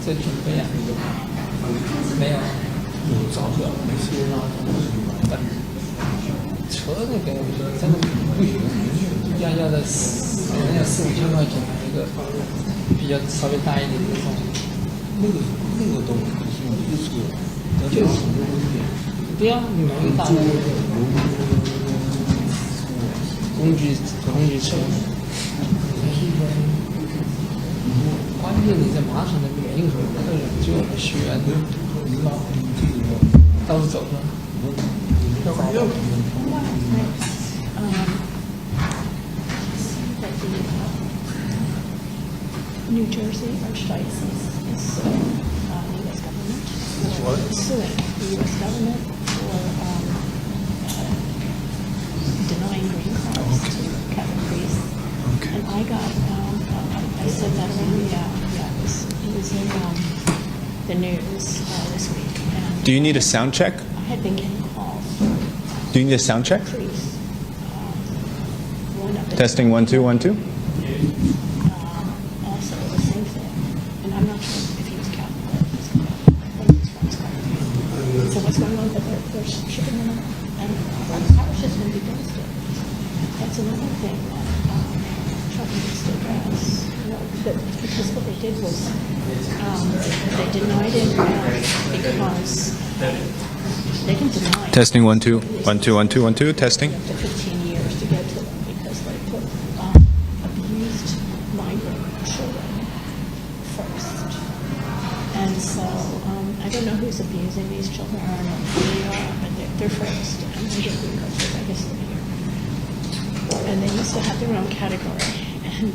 这准备啊，没有，早就没事了。车那个真的不行，要的4-5千块钱买一个比较稍微大一点的东西。那个东西就是不要你买一个大的工具车。关键你在马场的任何客人，就我们学员到处走着。New Jersey Archdiocese is suing the U.S. government the U.S. government for denying green cards to Catholic priests. Okay. And I got, I said that already, it was in the news this week. And Do you need a sound check? I had been getting calls. Do you need a sound check? Priests. Testing 1 2 1 2. Also, the same thing. And I'm not sure if he was Catholic or if he's Catholic. So what's going on? But they're shipping them out. And our parish is going to be devastated. That's another thing that Trump needs to address. Because what they did was they denied it because they can deny it. Testing 1 2 1 2 1 2 1 2. Testing. Up to 15 years to get to them because they put abused migrant children first. And so I don't know who's abusing these children. I don't know who they are, but they're first. And they get green cards, I guess they're here. And they used to have their own category and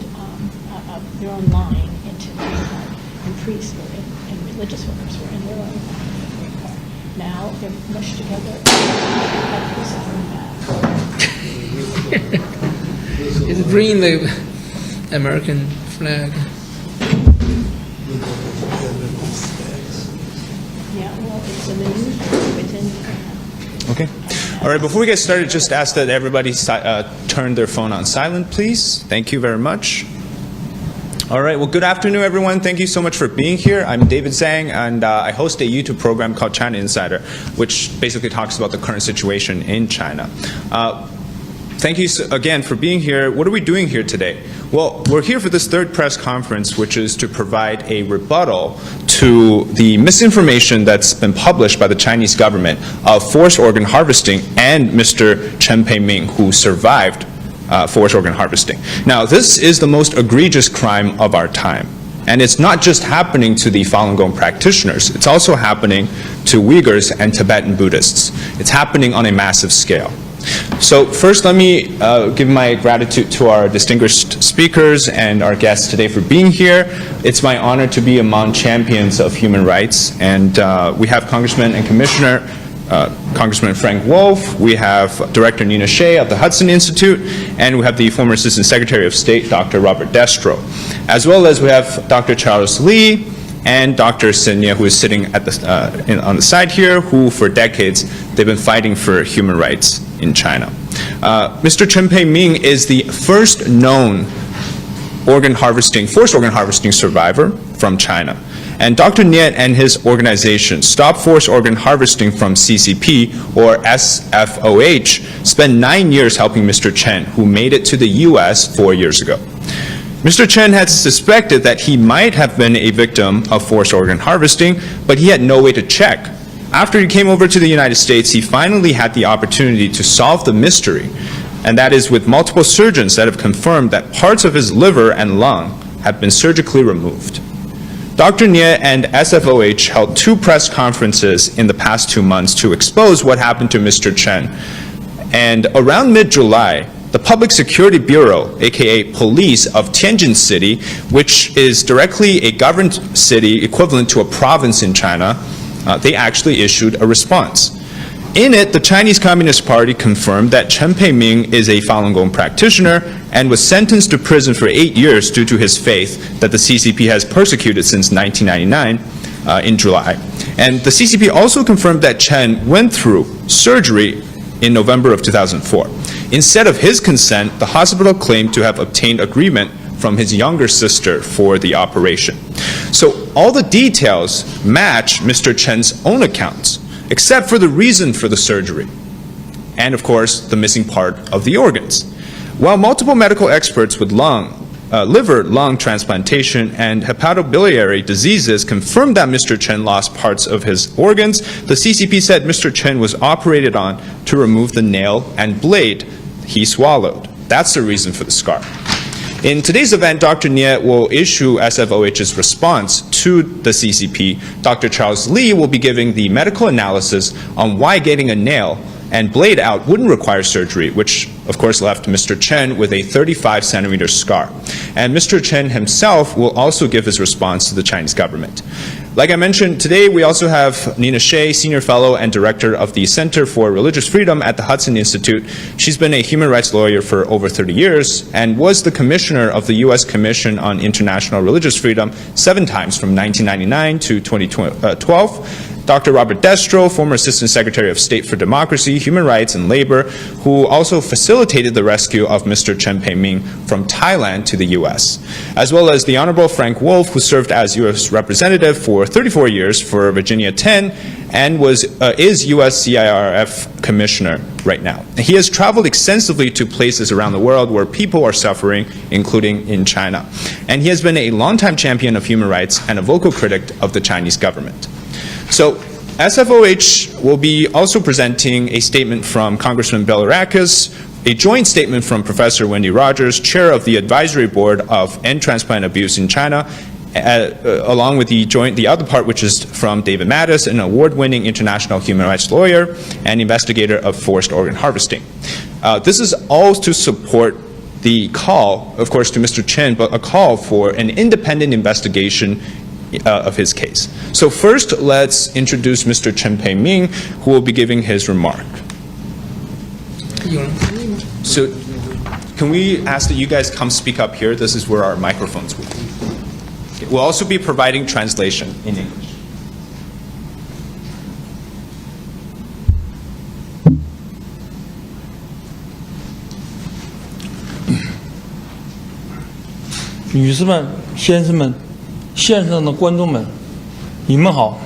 their own line into green card. And priests were and religious workers were in their own line into green card. Now they're mushed together. It's bringing the American flag. Yeah, well, it's in the news. It's in. Okay. All right, before we get started, just ask that everybody turn their phone on silent, please. Thank you very much. All right, well, good afternoon, everyone. Thank you so much for being here. I'm David Zhang, and I host a YouTube program called China Insider, which basically talks about the current situation in China. Thank you again for being here. What are we doing here today? Well, we're here for this third press conference, which is to provide a rebuttal to the misinformation that's been published by the Chinese government of forced organ harvesting and Mr. Chen Pei-ming, who survived forced organ harvesting. Now, this is the most egregious crime of our time. And it's not just happening to the Falun Gong practitioners. It's also happening to Uyghurs and Tibetan Buddhists. It's happening on a massive scale. So first, let me give my gratitude to our distinguished speakers and our guests today for being here. It's my honor to be among champions of human rights. And we have Congressman and Commissioner Congressman Frank Wolf, we have Director Nina Shea of the Hudson Institute, and we have the former Assistant Secretary of State, Dr. Robert Destro, as well as we have Dr. Charles Lee and Dr. Senya, who is sitting at the, on the side here, who for decades they've been fighting for human rights in China. Mr. Chen Pei-ming is the first known forced organ harvesting survivor from China. And Dr. Niet and his organization, Stop Forced Organ Harvesting from CCP, or SFOH, spent 9 years helping Mr. Chen, who made it to the US 4 years ago. Mr. Chen had suspected that he might have been a victim of forced organ harvesting, but he had no way to check. After he came over to the United States, he finally had the opportunity to solve the mystery, and that is with multiple surgeons that have confirmed that parts of his liver and lung have been surgically removed. Dr. Niet and SFOH held 2 press conferences in the past 2 months to expose what happened to Mr. Chen. And around mid-July, the Public Security Bureau, aka Police of Tianjin City, which is directly a governed city equivalent to a province in China, they actually issued a response. In it, the Chinese Communist Party confirmed that Chen Pei-ming is a Falun Gong practitioner and was sentenced to prison for 8 years due to his faith that the CCP has persecuted since 1999 in July. And the CCP also confirmed that Chen went through surgery in November of 2004. Instead of his consent, the hospital claimed to have obtained agreement from his younger sister for the operation. So all the details match Mr. Chen's own accounts, except for the reason for the surgery, and of course, the missing part of the organs. While multiple medical experts with liver, lung transplantation, and hepatobiliary diseases confirmed that Mr. Chen lost parts of his organs, the CCP said Mr. Chen was operated on to remove the nail and blade he swallowed. That's the reason for the scar. In today's event, Dr. Nie will issue SFOH's response to the CCP. Dr. Charles Lee will be giving the medical analysis on why getting a nail and blade out wouldn't require surgery, which of course left Mr. Chen with a 35-centimeter scar. And Mr. Chen himself will also give his response to the Chinese government. Like I mentioned, today we also have Nina Shea, Senior Fellow and Director of the Center for Religious Freedom at the Hudson Institute. She's been a human rights lawyer for over 30 years and was the commissioner of the U.S. Commission on International Religious Freedom 7 times from 1999 to 2012. Dr. Robert Destro, former Assistant Secretary of State for Democracy, Human Rights, and Labor, who also facilitated the rescue of Mr. Chen Pei-ming from Thailand to the U.S., as well as the Honorable Frank Wolf, who served as U.S. Representative for 34 years for Virginia 10 and is U.S. CIRF Commissioner right now. He has traveled extensively to places around the world where people are suffering, including in China. And he has been a longtime champion of human rights and a vocal critic of the Chinese government. So SFOH will be also presenting a statement from Congressman Belarakis, a joint statement from Professor Wendy Rogers, chair of the Advisory Board of End Transplant Abuse in China, along with the other part, which is from David Mattis, an award-winning international human rights lawyer and investigator of forced organ harvesting. This is all to support the call, of course, to Mr. Chen, but a call for an independent investigation of his case. So first, let's introduce Mr. Chen Pei-ming, who will be giving his remark. So can we ask that you guys come speak up here? This is where our microphones will be. Okay. We'll also be providing translation in English. Ladies 线上的观众们，你们好，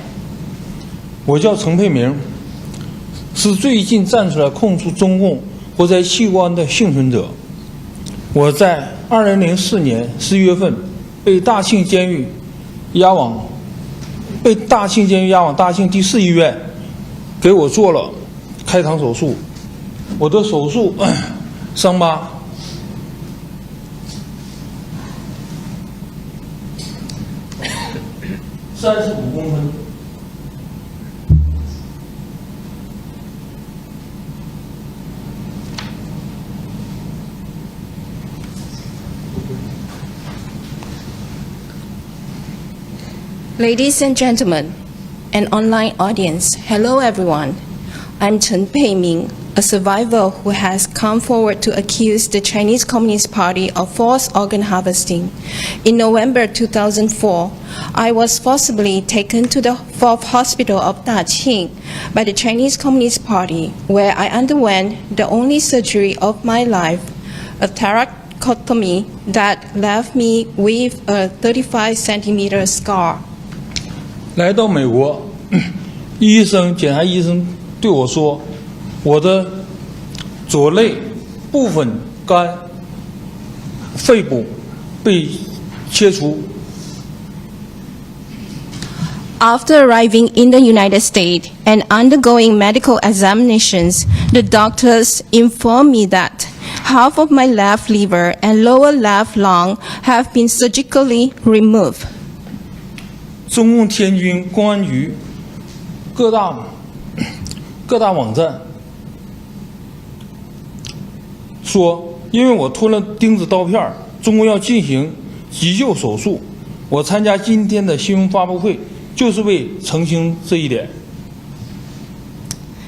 我叫程佩明，是最近站出来控诉中共活摘器官的幸存者。我在2004年11月份被大庆监狱押往大庆第4医院，给我做了开膛手术。我的手术伤疤35公分。Ladies and gentlemen, an online audience, hello everyone. I'm Chen Pei-ming, a survivor who has come forward to accuse the Chinese Communist Party of forced organ harvesting. In November 2004, I was forcibly taken to the 4th Hospital of Daqing by the Chinese Communist Party, where I underwent the only surgery of my life, a thoracotomy that left me with a 35-centimeter scar. 来到美国，检查医生对我说，我的左肋部分肝、肺部被切除。After arriving in the United States and undergoing medical examinations, the doctors informed me that half of my left liver and lower left lung have been surgically removed. 中共天津公安局各大网站说，因为我吞了钉子刀片，中共要进行急救手术。我参加今天的新闻发布会，就是为澄清这一点。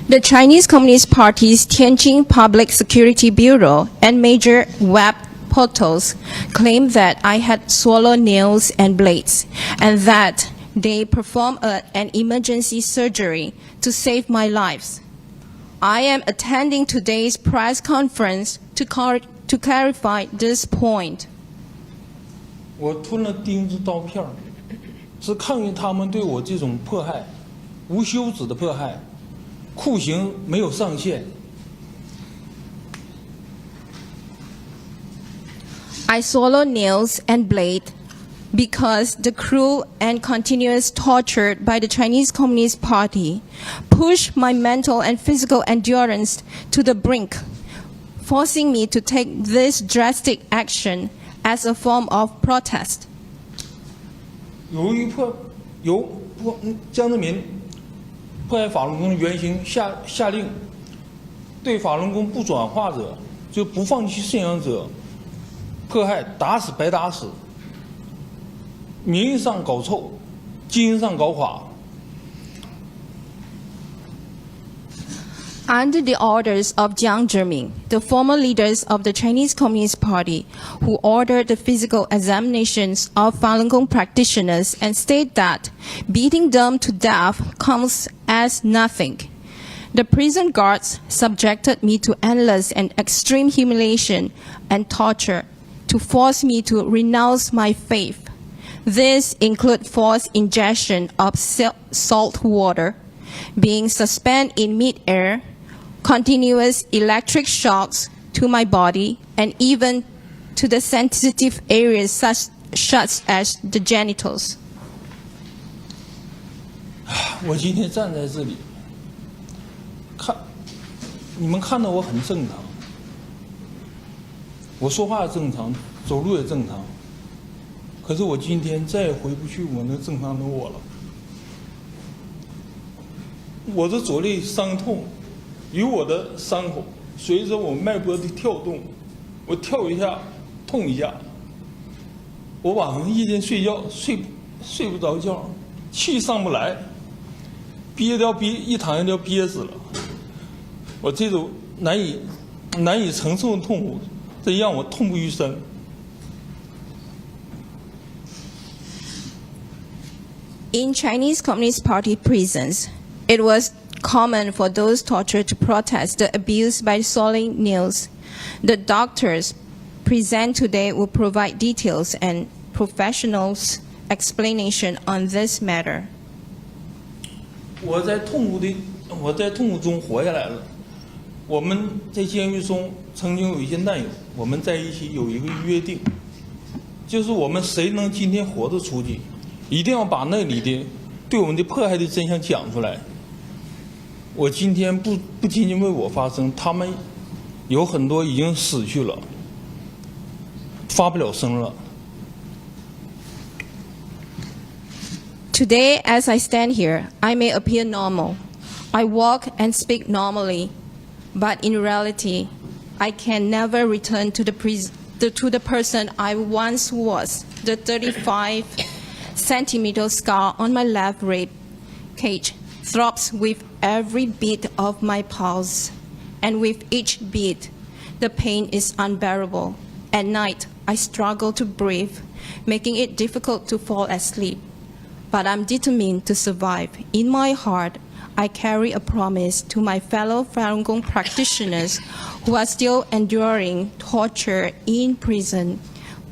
The Chinese Communist Party's Tianjin Public Security Bureau and major web portals claim that I had swallowed nails and blades, and that they performed an emergency surgery to save my lives. I am attending today's press conference to clarify this point. 我吞了钉子刀片儿，是抗议他们对我这种迫害，无休止的迫害，酷刑没有上限。I swallow nails and blade because the cruel and continuous torture by the Chinese Communist Party pushed my mental and physical endurance to the brink, forcing me to take this drastic action as a form of protest. 江泽民迫害法轮功的原型下令，对法轮功不转化者，就不放弃信仰者，迫害打死白打死，名义上搞臭，精神上搞垮。Under the orders of Jiang Zemin, the former leaders of the Chinese Communist Party, who ordered the physical examinations of Falun Gong practitioners and state that beating them to death counts as nothing. The prison guards subjected me to endless and extreme humiliation and torture to force me to renounce my faith. This include forced ingestion of salt water, being suspended in mid-air, continuous electric shocks to my body, and even to the sensitive areas such as the genitals. 我今天站在这里，你们看到我很正常，我说话也正常，走路也正常。可是我今天再也回不去我那正常的我了。我的左肋伤痛，与我的伤口随着我脉搏的跳动，我跳一下，痛一下。我晚上夜间睡觉睡不着觉，气上不来，一躺下就憋死了。我这种难以承受的痛苦，这让我痛不欲生。In Chinese Communist Party prisons, it was common for those tortured to protest the abuse by swallowing nails. The doctors present today will provide details and professionals' explanation on this matter. 我在痛苦中活下来了。我们在监狱中曾经有一些难友，我们在一起有一个约定，就是我们谁能今天活得出去，一定要把那里的对我们的迫害的真相讲出来。我今天不仅仅为我发声，他们有很多已经死去了，发不了声了。Today, as I stand here, I may appear normal. I walk and speak normally, but in reality, I can never return to the person I once was. The 35-centimeter scar on my left rib cage throbs with every beat of my pulse, and with each beat, the pain is unbearable. At night, I struggle to breathe, making it difficult to fall asleep. But I'm determined to survive. In my heart, I carry a promise to my fellow Falun Gong practitioners who are still enduring torture in prison.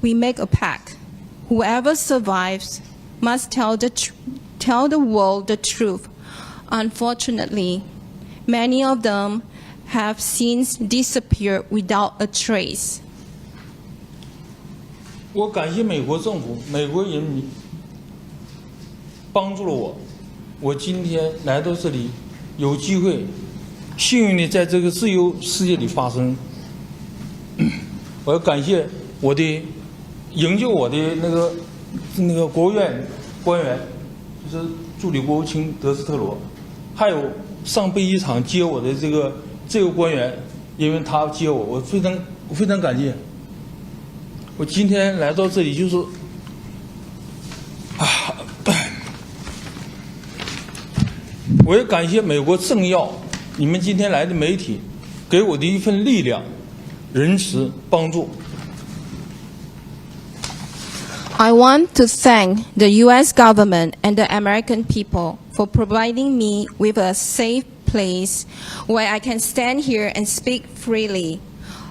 We make a pact. Whoever survives must tell the world the truth. Unfortunately, many of them have since disappeared without a trace. 我感谢美国政府、美国人民帮助了我，我今天来到这里，有机会，幸运的在这个自由世界里发生。我要感谢我的营救我的那个国务院官员，就是助理国务卿德斯特罗，还有上飞机场接我的这个官员，因为他接我，我非常感谢。我今天来到这里就是我也感谢美国政要，你们今天来的媒体，给我的一份力量、仁慈、帮助。I want to thank the U.S. government and the American people for providing me with a safe place where I can stand here and speak freely.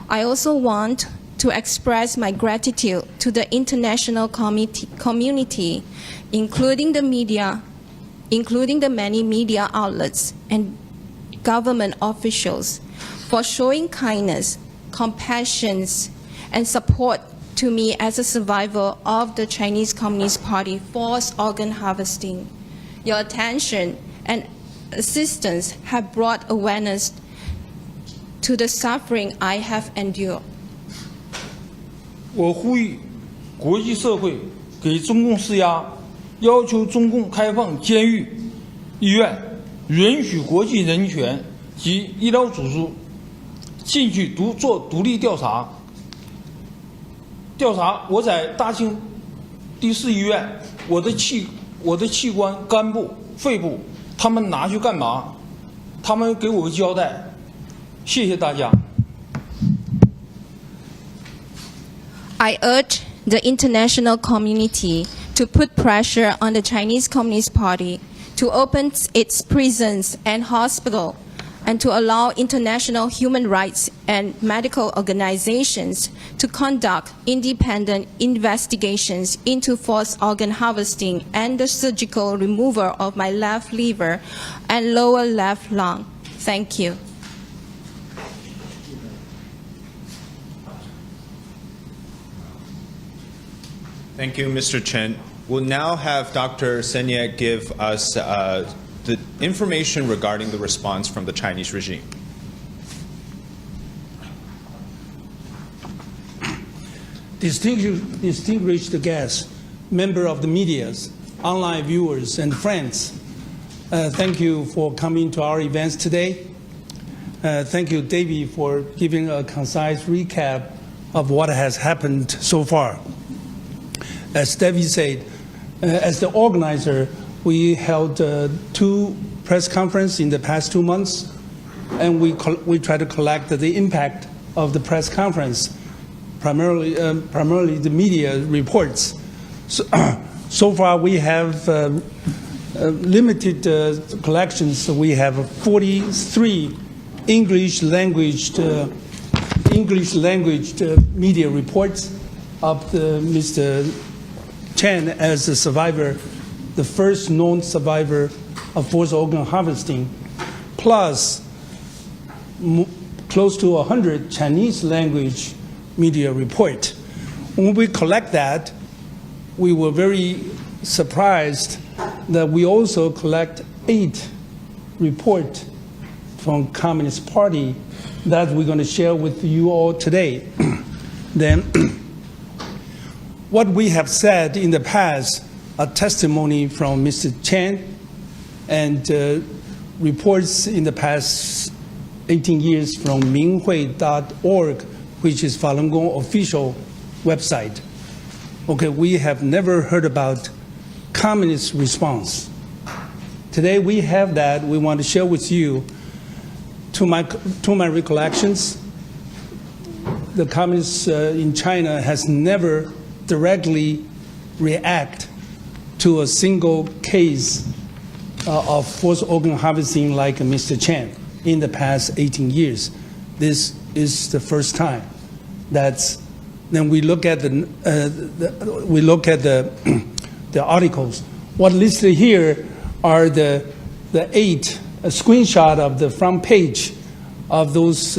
I also want to express my gratitude to the international community, including the media, including the many media outlets and government officials, for showing kindness, compassion, and support to me as a survivor of the Chinese Communist Party forced organ harvesting. Your attention and assistance have brought awareness to the suffering I have endured. 我呼吁国际社会给中共施压，要求中共开放监狱、医院，允许国际人权及医疗组织进去做独立调查。调查我在大庆第4医院，我的器官、肝部、肺部，他们拿去干嘛？他们给我个交代。谢谢大家。I urge the international community to put pressure on the Chinese Communist Party to open its prisons and hospitals and to allow international human rights and medical organizations to conduct independent investigations into forced organ harvesting and the surgical removal of my left liver and lower left lung. Thank you. Thank you, Mr. Chen. We'll now have Dr. Senya give us the information regarding the response from the Chinese regime. Distinguished guests, member of the media, online viewers, and friends, thank you for coming to our events today. Thank you, David, for giving a concise recap of what has happened so far. As David said, as the organizer, we held 2 press conferences in the past 2 months, and we try to collect the impact of the press conference, primarily the media reports. So far, we have limited collections. So we have 43 English language media reports of Mr. Chen as a survivor, the first known survivor of forced organ harvesting, plus close to 100 Chinese language media report. When we collect that, we were very surprised that we also collect 8 reports from Communist Party that we're going to share with you all today. Then, what we have said in the past, a testimony from Mr. Chen and reports in the past 18 years from Minghui.org, which is Falun Gong official website. Okay, we have never heard about communist response. Today we have that. We want to share with you. To my recollections, the communists in China has never directly react to a single case of forced organ harvesting like Mr. Chen in the past 18 years. This is the first time. Then we look at the the articles. What listed here are the 8 screenshot of the front page of those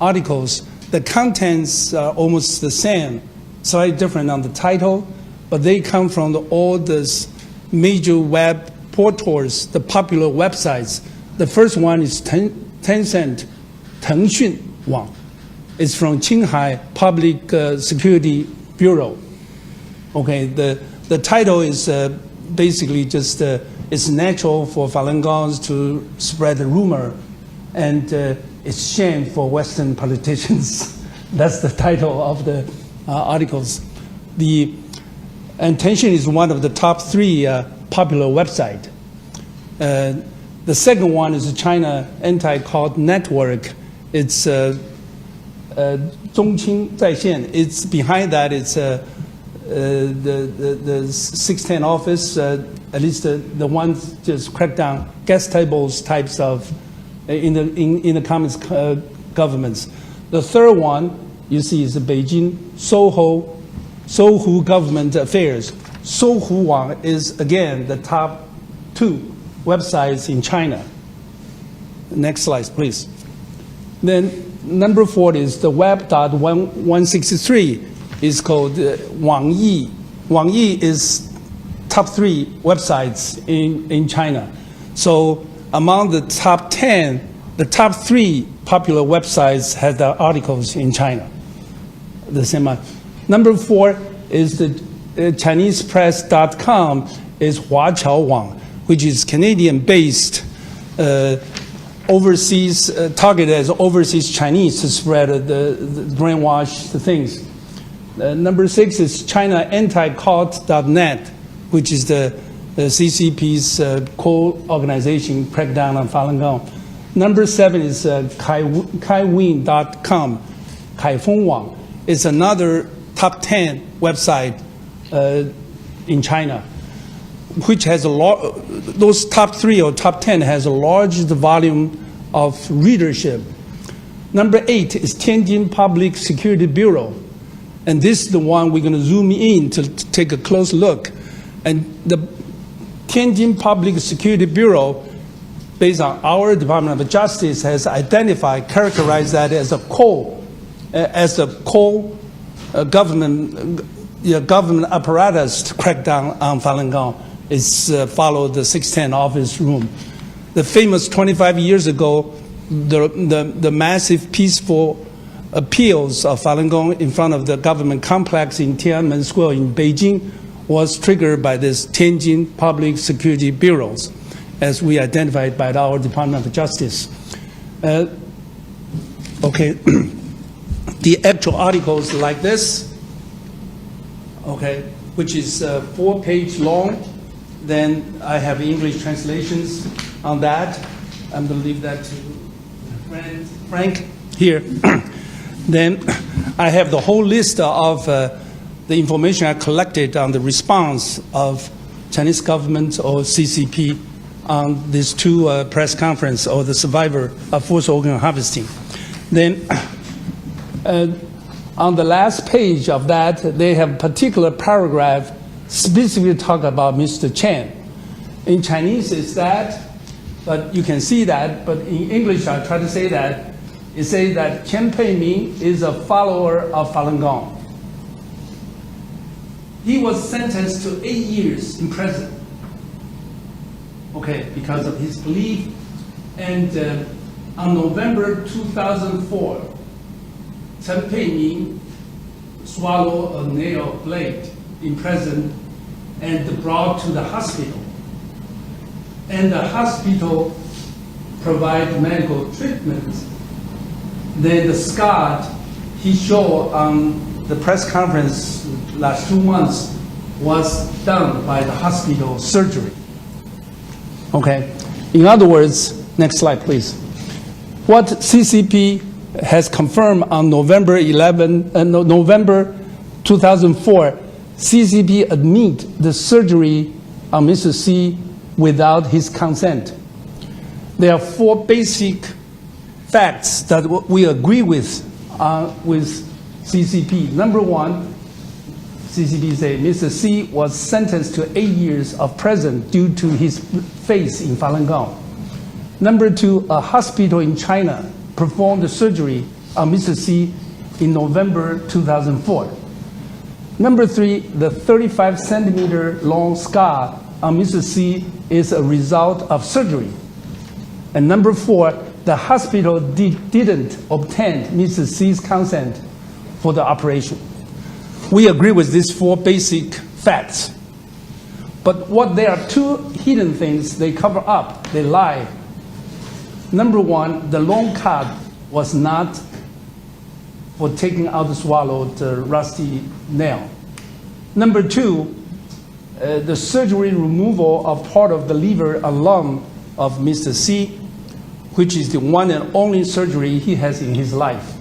articles. The contents are almost the same, slightly different on the title, but they come from all the major web portals, the popular websites. The first one is Tencent, Tengxun Wang. It's from Qinghai Public Security Bureau. Okay, the title is basically just it's natural for Falun Gongs to spread the rumor, and it's shame for Western politicians. That's the title of the articles. And Tencent is one of the top 3 popular websites. The second one is the China Anti-Cult Network. It's Zhongqing Zaixian. It's behind that. It's the 610 office. At least the ones just crack down gas tables types of in the communist governments. The third one you see is Beijing Sohu Government Affairs. Sohu Wang is, again, the top 2 websites in China. Next slide, please. Then number 4 is the web.163 is called Wang Yi. Wang Yi is top 3 websites in China. So among the top 10, the top 3 popular websites have the articles in China. The same one. Number 4 is the ChinesePress.com is Huaqiao Wang, which is Canadian-based, overseas, targeted as overseas Chinese to spread the brainwash things. Number 6 is ChinaAntiCult.net, which is the CCP's co-organization crackdown on Falun Gong. Number 7 is Kaiwin.com, Kaifeng Wang. It's another top 10 website in China, which has those top 3 or top 10 has a large volume of readership. Number 8 is Tianjin Public Security Bureau. And this is the one we're going to zoom in to take a close look. And the Tianjin Public Security Bureau, based on our Department of Justice, has identified, characterized that as a government apparatus to crack down on Falun Gong. It's followed the 610 office room. The famous 25 years ago, the massive peaceful appeals of Falun Gong in front of the government complex in Tiananmen Square in Beijing was triggered by this Tianjin Public Security Bureaus, as we identified by our Department of Justice. Okay, the actual articles like this, okay, which is 4-page long. Then I have English translations on that. I'm going to leave that to Frank here. Then I have the whole list of the information I collected on the response of Chinese government or CCP on these 2 press conference or the survivor of forced organ harvesting. Then on the last page of that, they have a particular paragraph specifically talk about Mr. Chen. In Chinese it's that, but you can see that, but in English I try to say that. It says that Chen Peiming is a follower of Falun Gong. He was sentenced to 8 years in prison, okay, because of his belief. And on November 2004, Chen Peiming swallowed a nail blade in prison and brought to the hospital. And the hospital provided medical treatment. Then the scar he showed on the press conference last 2 months was done by the hospital surgery. Okay. In other words, next slide, please. What CCP has confirmed on November 2004, CCP admit the surgery on Mr. C without his consent. There are 4 basic facts that we agree with CCP. Number 1, CCP say Mr. C was sentenced to 8 years of prison due to his faith in Falun Gong. Number 2, a hospital in China performed the surgery on Mr. C in November 2004. Number 3, the 35-centimeter long scar on Mr. C is a result of surgery. And number 4, the hospital didn't obtain Mr. C's consent for the operation. We agree with these 4 basic facts. But what there are 2 hidden things they cover up, they lie. Number 1, the long cut was not for taking out the swallowed rusty nail. Number 2, the surgery removal of part of the liver and lung of Mr. C, which is the one and only surgery he has in his life.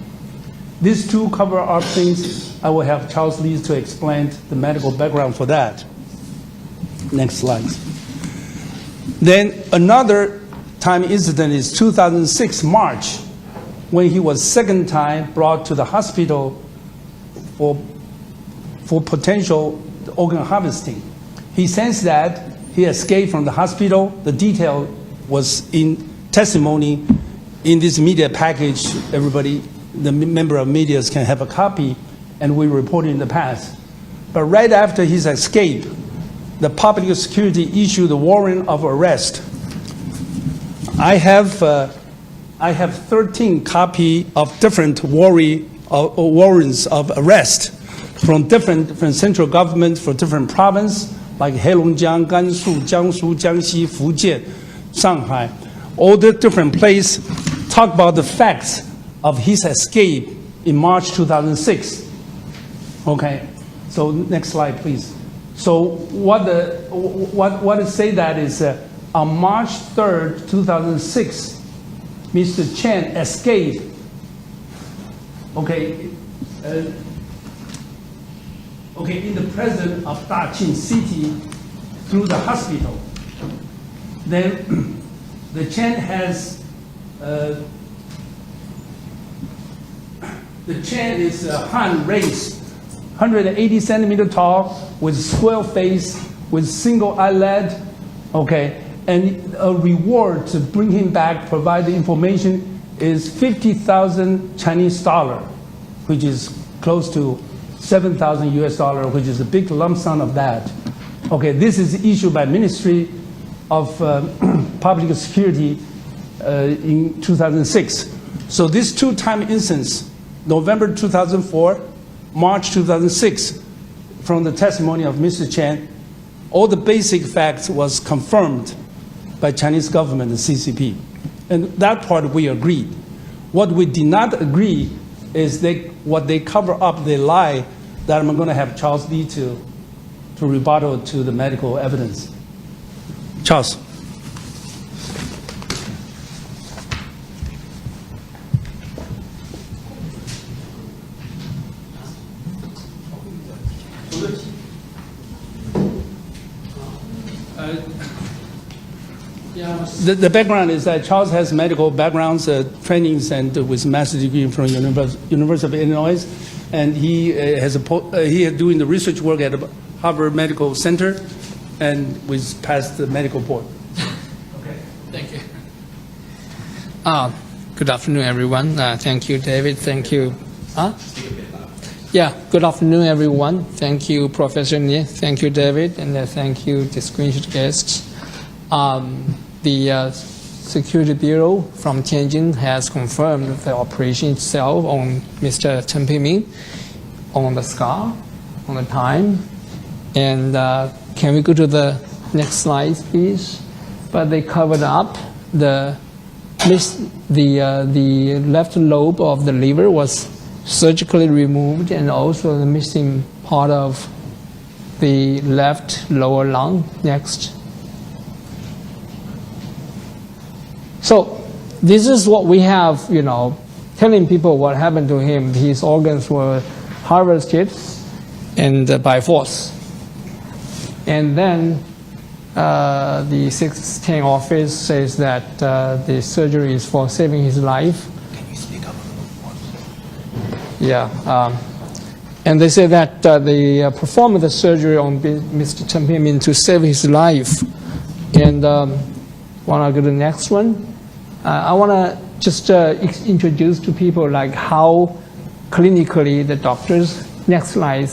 These 2 cover up things. I will have Charles Lee to explain the medical background for that. Next slide. Then another time incident is 2006 March. when he was second time brought to the hospital for potential organ harvesting. He sensed that he escaped from the hospital. The detail was in testimony in this media package. Everybody, the member of media can have a copy, and we reported in the past. But right after his escape, the public security issued a warrant of arrest. I have 13 copies of different warrants of arrest from central government for different provinces, like Heilongjiang, Gansu, Jiangsu, Jiangxi, Fujian, Shanghai. All the different places talk about the facts of his escape in March 2006. Okay, so next slide, please. So what to say that is on March 3rd, 2006, Mr. Chen escaped. Okay, in the presence of Daqing City through the hospital. Then the Chen has, the Chen is a Han raised, 180 centimeter tall, with square face, with single eyelid, okay, and a reward to bring him back, provide the information, is 50,000 Chinese dollar, which is close to 7,000 US dollar, which is a big lump sum of that. Okay, this is issued by Ministry of Public Security in 2006. So this two-time instance, November 2004, March 2006, from the testimony of Mr. Chen, all the basic facts was confirmed by Chinese government and CCP. And that part we agreed. What we did not agree is what they cover up, they lie, that I'm going to have Charles Lee to rebuttal to the medical evidence. Charles. The background is that Charles has medical backgrounds, trainings, and with master's degree from University of Illinois, and he is doing the research work at Harvard Medical Center, and was passed the medical board. Okay, thank you. Good afternoon, everyone. Thank you, David. Thank you. Yeah, good afternoon, everyone. Thank you, Professor Nie. Thank you, David, and thank you, distinguished guests. The Security Bureau from Tianjin has confirmed the operation itself on Mr. Chen Peimin, on the scar, on the time. And can we go to the next slide, please? But they covered up the left lobe of the liver was surgically removed, and also the missing part of the left lower lung. Next. So this is what we have, telling people what happened to him. His organs were harvested and by force. And then the 610 office says that the surgery is for saving his life. Can you speak up a little more? Yeah. And they say that they performed the surgery on Mr. Chen Peimin to save his life. And want to go to the next one? I want to just introduce to people like how clinically the doctors, next slide,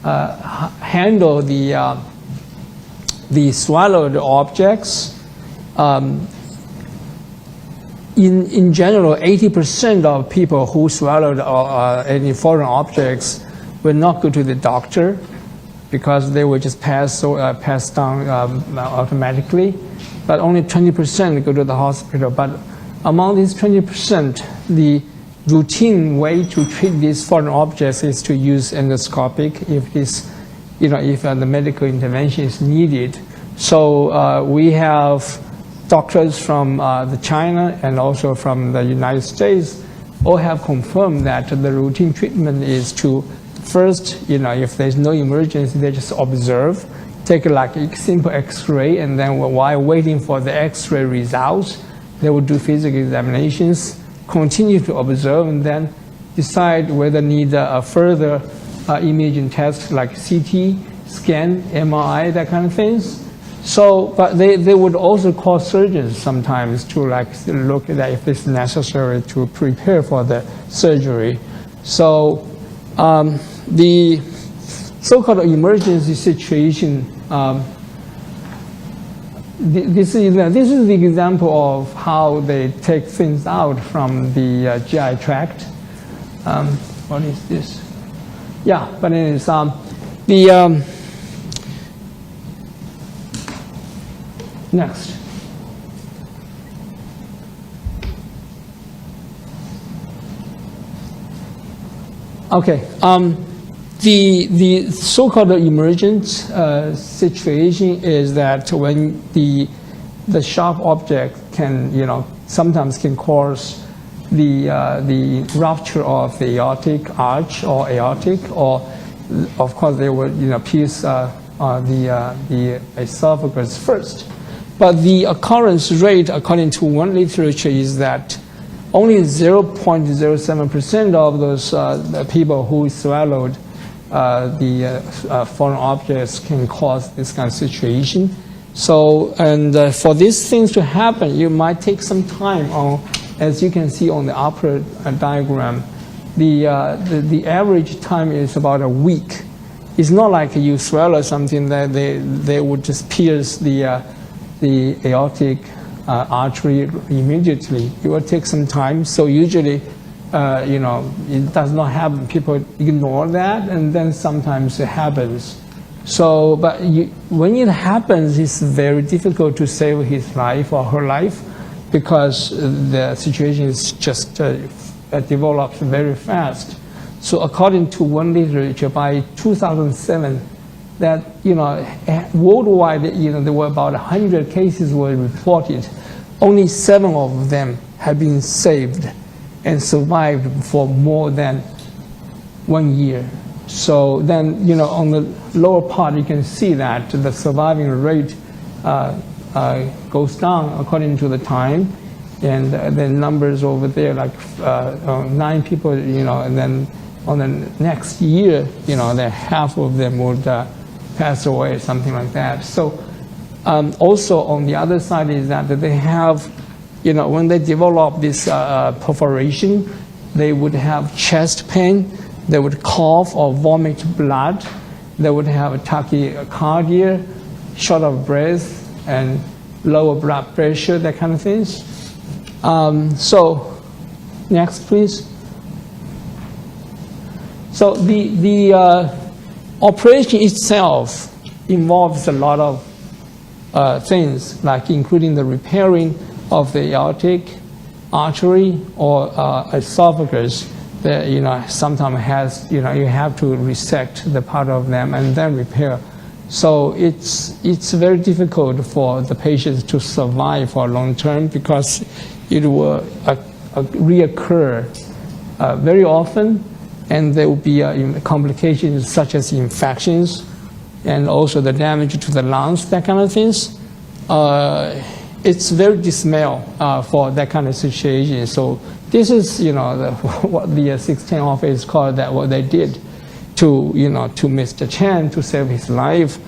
handle the swallowed objects. In general, 80% of people who swallowed any foreign objects will not go to the doctor because they will just pass down automatically. But only 20% go to the hospital. But among these 20%, the routine way to treat these foreign objects is to use endoscopic if the medical intervention is needed. So we have doctors from China and also from the United States all have confirmed that the routine treatment is to first, if there's no emergency, they just observe, take a simple X-ray, and then while waiting for the X-ray results, they will do physical examinations continue to observe and then decide whether need a further imaging test like CT, scan, MRI, that kind of things. So, but they would also call surgeons sometimes to like look at if it's necessary to prepare for the surgery. So the so-called emergency situation, this is the example of how they take things out from the GI tract. What is this? Yeah, but it is next. Okay. The so-called emergent situation is that when the sharp object can, sometimes can cause the rupture of the aortic arch or aortic, or of course they would pierce the esophagus first. But the occurrence rate, according to one literature, is that only 0.07% of those people who swallowed the foreign objects can cause this kind of situation. So, and for these things to happen, you might take some time. As you can see on the upper diagram, the average time is about a week. It's not like you swallow something that they would just pierce the aortic artery immediately. It will take some time. So usually, it does not happen. People ignore that, and then sometimes it happens. So, but when it happens, it's very difficult to save his life or her life because the situation is just develops very fast. So according to one literature, by 2007, that worldwide, there were about 100 cases were reported. Only 7 of them have been saved and survived for more than 1 year. So then, on the lower part, you can see that the surviving rate goes down according to the time, and the numbers over there, like 9 people, and then on the next year, that half of them would pass away, something like that. So also on the other side is that they have, when they develop this perforation, they would have chest pain, they would cough or vomit blood, they would have tachycardia, short of breath, and lower blood pressure, that kind of things. So next, please. So the operation itself involves a lot of things, like including the repairing of the aortic artery or esophagus that sometimes has you have to resect the part of them and then repair. So it's very difficult for the patients to survive for long term because it will reoccur very often, and there will be complications such as infections and also the damage to the lungs, that kind of things. It's very dismal for that kind of situation. So this is what the 610 office called that what they did to to Mr. Chen to save his life,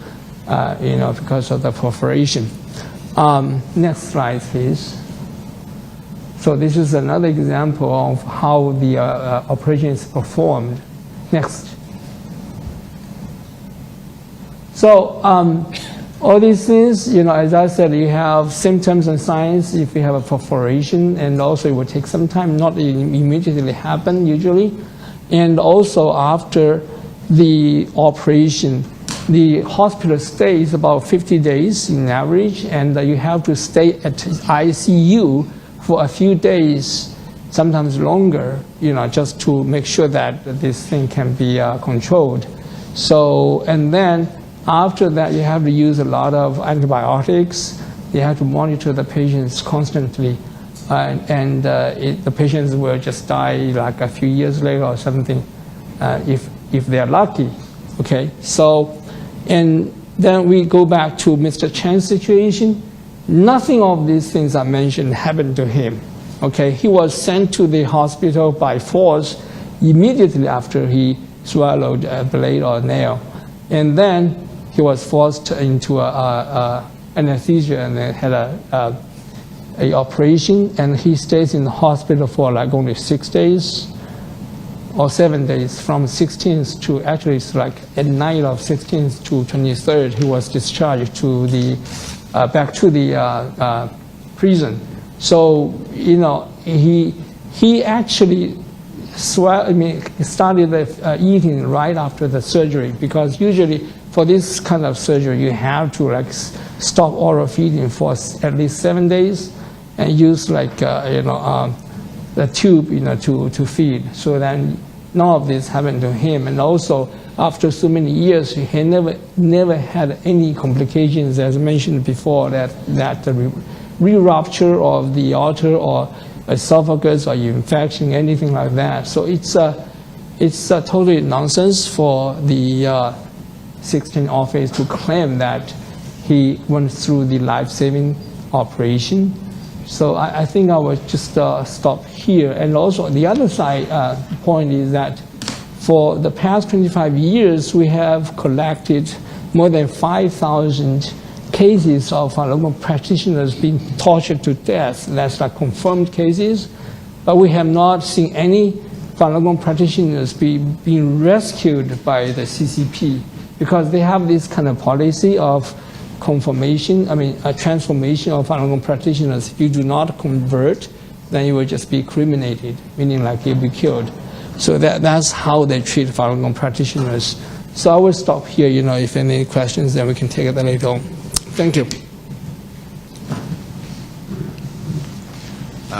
because of the perforation. Next slide, please. So this is another example of how the operation is performed. Next. So all these things, as I said, you have symptoms and signs if you have a perforation, and also it will take some time, not immediately happen usually. And also after the operation, the hospital stay is about 50 days in average, and you have to stay at ICU for a few days, sometimes longer, just to make sure that this thing can be controlled. So, and then after that, you have to use a lot of antibiotics. You have to monitor the patients constantly, and the patients will just die like a few years later or something, if they're lucky. Okay, so, and then we go back to Mr. Chen's situation. Nothing of these things I mentioned happened to him. Okay, he was sent to the hospital by force immediately after he swallowed a blade or nail. And then he was forced into anesthesia and then had a operation, and he stays in the hospital for like only 6 days or 7 days, from 16th to, actually it's like at night of 16th to 23rd, he was discharged to the, back to the prison. So, you know, he actually started eating right after the surgery, because usually for this kind of surgery, you have to like stop oral feeding for at least 7 days and use like, the tube, to feed. So then none of this happened to him. And also after so many years, he never had any complications, as mentioned before, that the re-rupture of the aorta or esophagus or infection, anything like that. So it's totally nonsense for the 16 office to claim that he went through the life-saving operation. So I think I will just stop here. And also the other side point is that for the past 25 years, we have collected more than 5,000 cases of Falun Gong practitioners being tortured to death. That's like confirmed cases. But we have not seen any Falun Gong practitioners being rescued by the CCP, because they have this kind of policy of transformation of Falun Gong practitioners. If you do not convert, then you will just be criminated, meaning like you'll be killed. So that's how they treat Falun Gong practitioners. So I will stop here. If any questions, then we can take it later on. Thank you.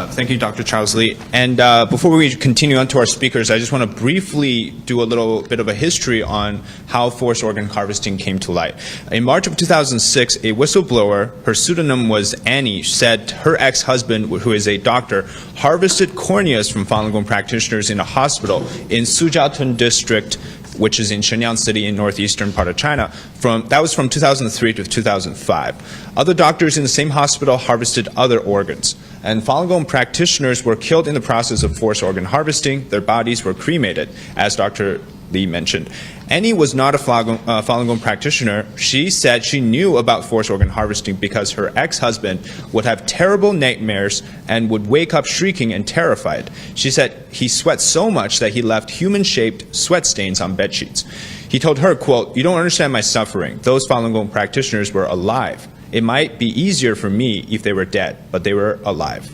Thank you, Dr. Charles Lee. And before we continue on to our speakers, I just want to briefly do a little bit of a history on how forced organ harvesting came to light. In March of 2006, a whistleblower, her pseudonym was Annie, said her ex-husband, who is a doctor, harvested corneas from Falun Gong practitioners in a hospital in Sujiatun district, which is in Shenyang City in northeastern part of China. That was from 2003 to 2005. Other doctors in the same hospital harvested other organs. And Falun Gong practitioners were killed in the process of forced organ harvesting. Their bodies were cremated, as Dr. Lee mentioned. Annie was not a Falun Gong practitioner. She said she knew about forced organ harvesting because her ex-husband would have terrible nightmares and would wake up shrieking and terrified. She said he sweat so much that he left human-shaped sweat stains on bedsheets. He told her, quote, "You don't understand my suffering. Those Falun Gong practitioners were alive. It might be easier for me if they were dead, but they were alive."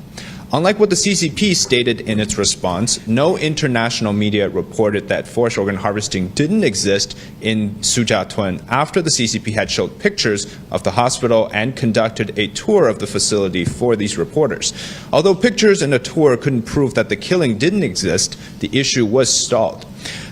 Unlike what the CCP stated in its response, no international media reported that forced organ harvesting didn't exist in Sujiatun after the CCP had showed pictures of the hospital and conducted a tour of the facility for these reporters. Although pictures and a tour couldn't prove that the killing didn't exist, the issue was stalled.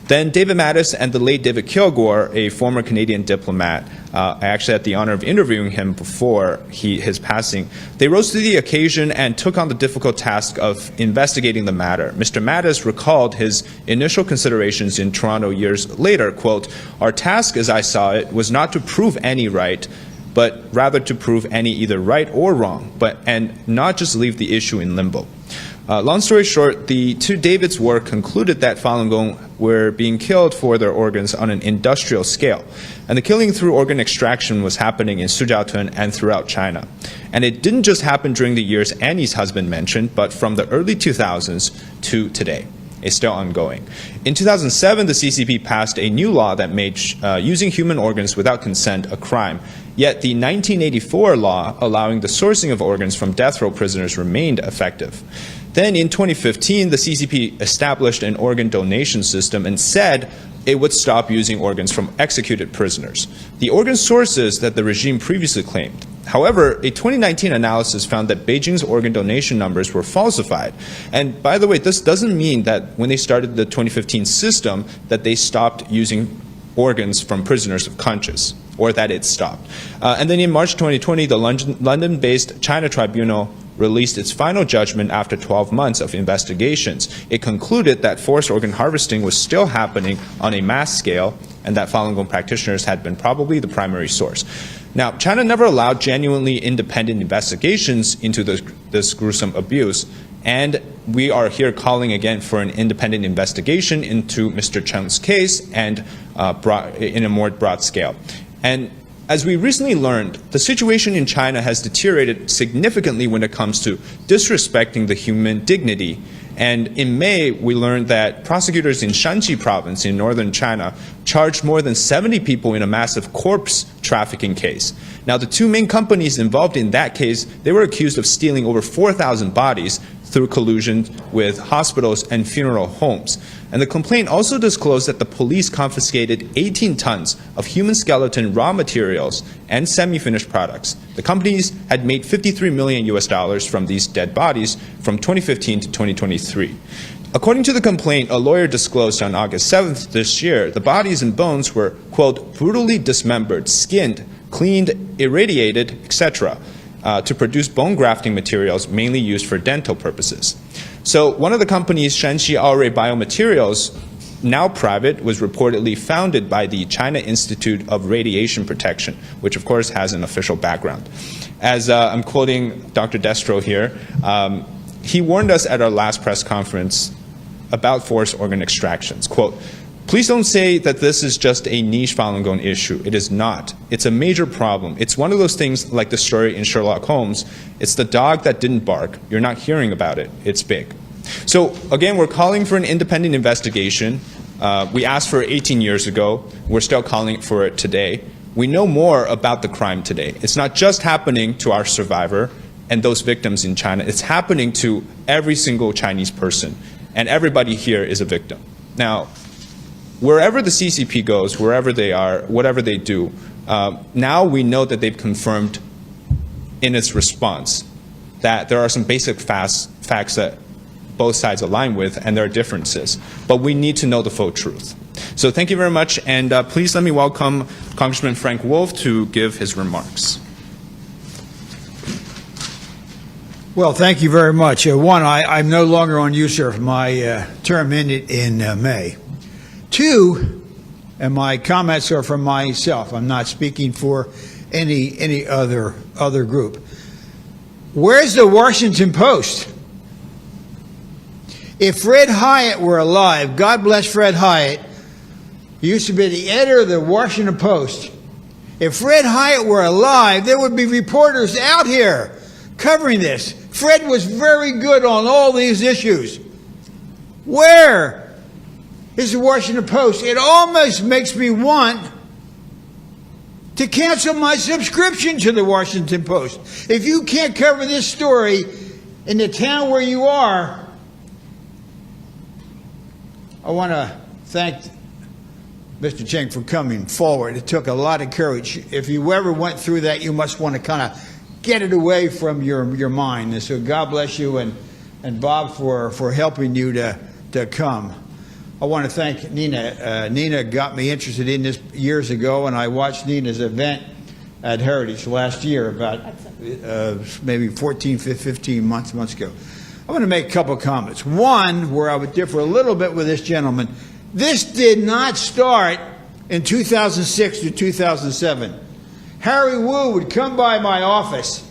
Then David Mattis and the late David Kilgore, a former Canadian diplomat, I actually had the honor of interviewing him before his passing. They rose to the occasion and took on the difficult task of investigating the matter. Mr. Mattis recalled his initial considerations in Toronto years later, quote, "Our task, as I saw it, was not to prove any right, but rather to prove any either right or wrong, and not just leave the issue in limbo." Long story short, the two Davids' work concluded that Falun Gong were being killed for their organs on an industrial scale. And the killing through organ extraction was happening in Sujiatun and throughout China. And it didn't just happen during the years Annie's husband mentioned, but from the early 2000s to today. It's still ongoing. In 2007, the CCP passed a new law that made using human organs without consent a crime. Yet the 1984 law allowing the sourcing of organs from death row prisoners remained effective. Then in 2015, the CCP established an organ donation system and said it would stop using organs from executed prisoners, the organ sources that the regime previously claimed. However, a 2019 analysis found that Beijing's organ donation numbers were falsified. And by the way, this doesn't mean that when they started the 2015 system that they stopped using organs from prisoners of conscience, or that it stopped. And then in March 2020, the London-based China Tribunal released its final judgment after 12 months of investigations. It concluded that forced organ harvesting was still happening on a mass scale and that Falun Gong practitioners had been probably the primary source. Now, China never allowed genuinely independent investigations into this gruesome abuse. And we are here calling again for an independent investigation into Mr. Cheng's case and in a more broad scale. And as we recently learned, the situation in China has deteriorated significantly when it comes to disrespecting the human dignity. And in May, we learned that prosecutors in Shanxi province in northern China charged more than 70 people in a massive corpse trafficking case. Now, the two main companies involved in that case, they were accused of stealing over 4,000 bodies through collusion with hospitals and funeral homes. And the complaint also disclosed that the police confiscated 18 tons of human skeleton raw materials and semi-finished products. The companies had made $53 million from these dead bodies from 2015 to 2023. According to the complaint, a lawyer disclosed on August 7th this year, the bodies and bones were, quote, brutally dismembered, skinned, cleaned, irradiated, etc., to produce bone grafting materials mainly used for dental purposes. So one of the companies, Shanxi Aure Biomaterials, now private, was reportedly founded by the China Institute of Radiation Protection, which of course has an official background. As I'm quoting Dr. Destro here, he warned us at our last press conference about forced organ extractions. Quote, please don't say that this is just a niche Falun Gong issue. It is not. It's a major problem. It's one of those things like the story in Sherlock Holmes. It's the dog that didn't bark. You're not hearing about it. It's big. So again, we're calling for an independent investigation. We asked for it 18 years ago. We're still calling for it today. We know more about the crime today. It's not just happening to our survivor and those victims in China. It's happening to every single Chinese person. And everybody here is a victim. Now, wherever the CCP goes, wherever they are, whatever they do, now we know that they've confirmed in its response that there are some basic facts that both sides align with, and there are differences. But we need to know the full truth. So thank you very much, and please let me welcome Congressman Frank Wolf to give his remarks. Well, thank you very much. One, I'm no longer on USERF. My term ended in May. Two, and my comments are from myself. I'm not speaking for any other group. Where's the Washington Post? If Fred Hyatt were alive, God bless Fred Hyatt, he used to be the editor of the Washington Post. If Fred Hyatt were alive, there would be reporters out here covering this. Fred was very good on all these issues. Where is the Washington Post? It almost makes me want to cancel my subscription to the Washington Post. If you can't cover this story in the town where you are, I want to thank Mr. Cheng for coming forward. It took a lot of courage. If you ever went through that, you must want to kind of get it away from your mind. And so God bless you and Bob for helping you to come. I want to thank Nina. Nina got me interested in this years ago, and I watched Nina's event at Heritage last year, about maybe 14, 15 months ago. I want to make a couple of comments. One, where I would differ a little bit with this gentleman, this did not start in 2006 to 2007. Harry Wu would come by my office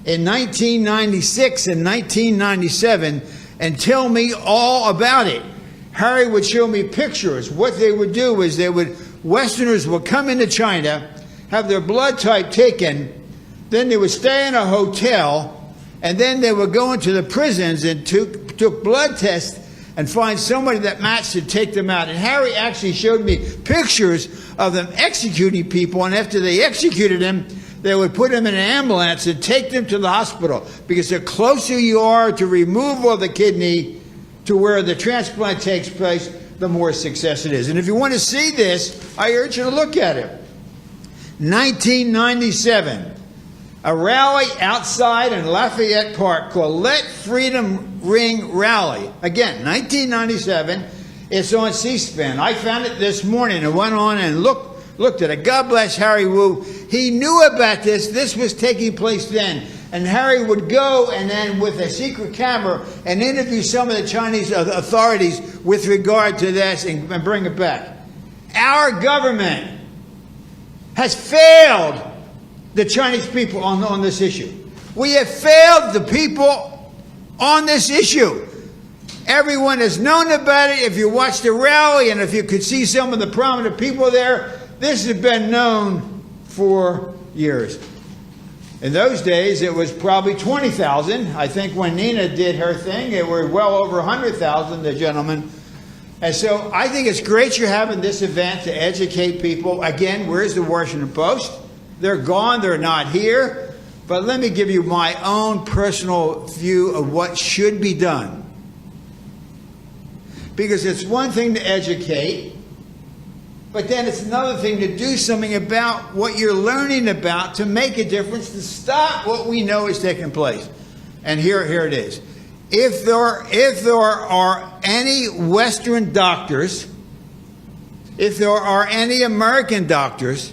in 1996 and 1997 and tell me all about it. Harry would show me pictures. What they would do is Westerners would come into China, have their blood type taken, then they would stay in a hotel, and then they would go into the prisons and took blood tests and find somebody that matched to take them out. And Harry actually showed me pictures of them executing people, and after they executed them, they would put them in an ambulance and take them to the hospital, because the closer you are to removal of the kidney to where the transplant takes place, the more success it is. And if you want to see this, I urge you to look at it. 1997, a rally outside in Lafayette Park called Let Freedom Ring Rally. Again, 1997. It's on C-SPAN. I found it this morning and went on and looked at it. God bless Harry Wu. He knew about this. This was taking place then. And Harry would go and then with a secret camera and interview some of the Chinese authorities with regard to this and bring it back. Our government has failed the Chinese people on this issue. We have failed the people on this issue. Everyone has known about it. If you watched the rally and if you could see some of the prominent people there, this has been known for years. In those days, it was probably 20,000. I think when Nina did her thing, it were well over 100,000, the gentleman. And so I think it's great you're having this event to educate people. Again, where's the Washington Post? They're gone. They're not here. But let me give you my own personal view of what should be done. Because it's one thing to educate, but then it's another thing to do something about what you're learning about to make a difference, to stop what we know is taking place. And here it is. If there are any Western doctors, if there are any American doctors,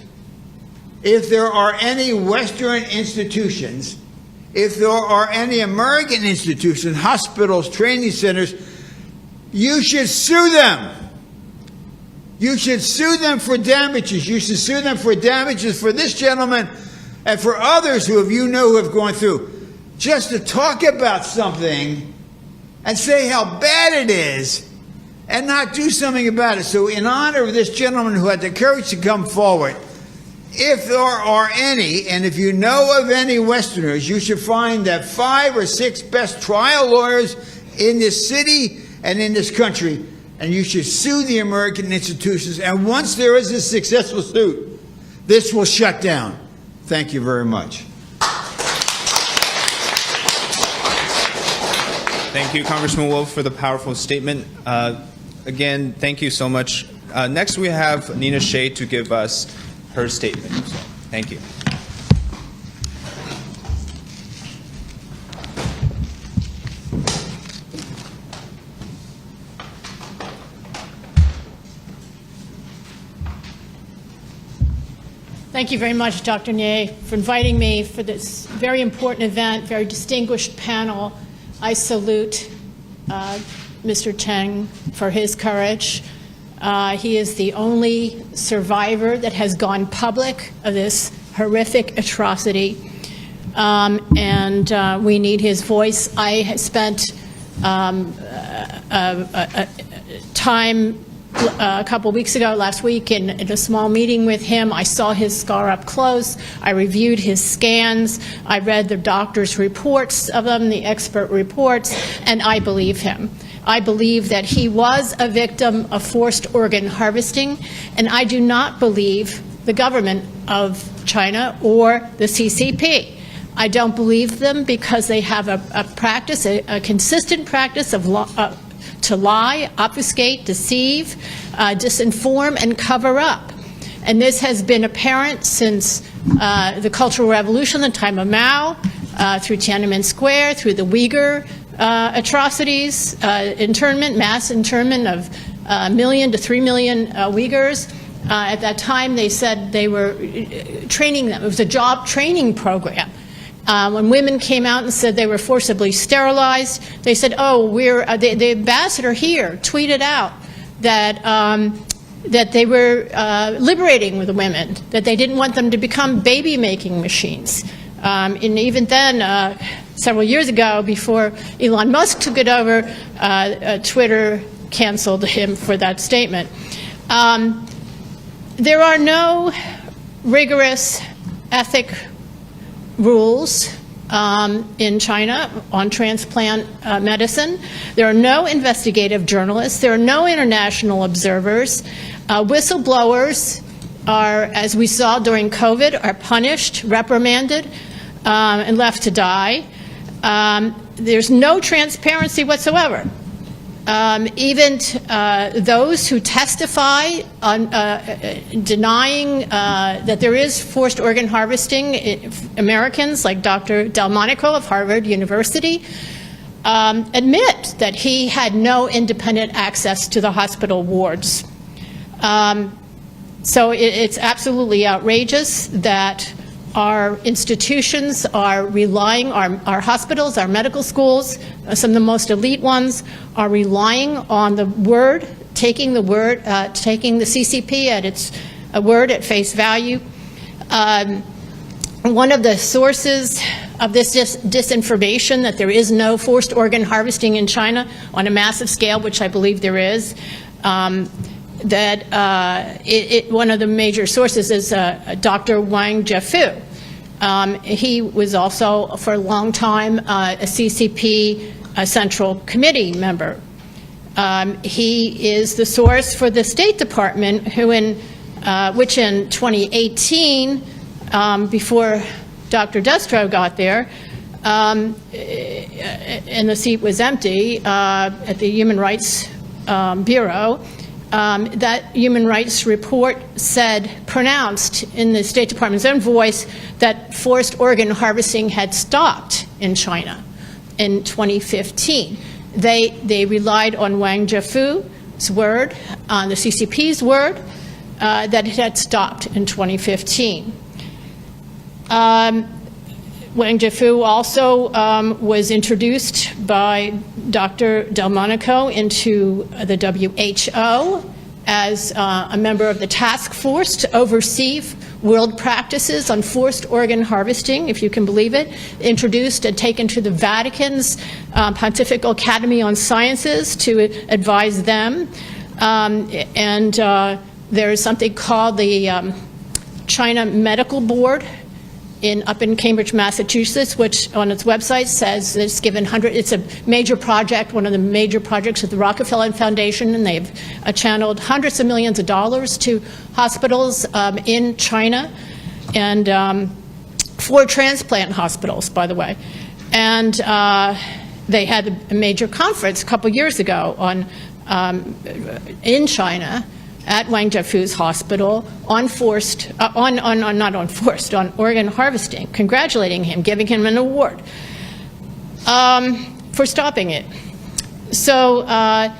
if there are any Western institutions, if there are any American institutions, hospitals, training centers, you should sue them. You should sue them for damages. You should sue them for damages for this gentleman and for others who have gone through. Just to talk about something and say how bad it is and not do something about it. So in honor of this gentleman who had the courage to come forward, if there are any, and if you know of any Westerners, you should find that 5 or 6 best trial lawyers in this city and in this country, and you should sue the American institutions. And once there is a successful suit, this will shut down. Thank you very much. Thank you, Congressman Wolf, for the powerful statement. Again, thank you so much. Next, we have Nina Shea to give us her statement. So, thank you. Thank you very much, Dr. Nye, for inviting me for this very important event, very distinguished panel. I salute Mr. Cheng for his courage. He is the only survivor that has gone public of this horrific atrocity, and we need his voice. I spent time a couple weeks ago, last week, in a small meeting with him. I saw his scar up close. I reviewed his scans. I read the doctor's reports of them, the expert reports, and I believe him. I believe that he was a victim of forced organ harvesting, and I do not believe the government of China or the CCP. I don't believe them because they have a practice, a consistent practice of to lie, obfuscate, deceive, disinform, and cover up. And this has been apparent since the Cultural Revolution, the time of Mao, through Tiananmen Square, through the Uyghur atrocities, mass internment of 1 million to 3 million Uyghurs. At that time, they said they were training them. It was a job training program. When women came out and said they were forcibly sterilized, they said, oh, the ambassador here tweeted out that, that they were liberating the women, that they didn't want them to become baby-making machines. And even then, several years ago, before Elon Musk took it over, Twitter canceled him for that statement. There are no rigorous ethic rules in China on transplant medicine. There are no investigative journalists. There are no international observers. Whistleblowers are, as we saw during COVID, are punished, reprimanded, and left to die. There's no transparency whatsoever. Even those who testify on denying that there is forced organ harvesting, Americans like Dr. Delmonico of Harvard University, admit that he had no independent access to the hospital wards. So it's absolutely outrageous that our institutions are relying, our hospitals, our medical schools, some of the most elite ones, are relying on the word, taking the CCP at its word at face value. one of the sources of this disinformation, that there is no forced organ harvesting in China on a massive scale, which I believe there is, one of the major sources is Dr. Wang Jiafu. He was also, for a long time, a CCP Central Committee member. He is the source for the State Department, which in 2018, before Dr. Destro got there, and the seat was empty at the Human Rights Bureau, that human rights report pronounced in the State Department's own voice that forced organ harvesting had stopped in China in 2015. They relied on Wang Jiafu's word, on the CCP's word, that it had stopped in 2015. Wang Jiafu also was introduced by Dr. Delmonico into the WHO as a member of the task force to oversee world practices on forced organ harvesting, if you can believe it, introduced and taken to the Vatican's Pontifical Academy on Sciences to advise them. There is something called the China Medical Board up in Cambridge, Massachusetts, which on its website says it's given it's a major project, one of the major projects of the Rockefeller Foundation, and they've channeled hundreds of millions of dollars to hospitals in China, and 4 transplant hospitals, by the way. And they had a major conference a couple years ago in China at Wang Jiafu's hospital on organ harvesting, congratulating him, giving him an award for stopping it. So I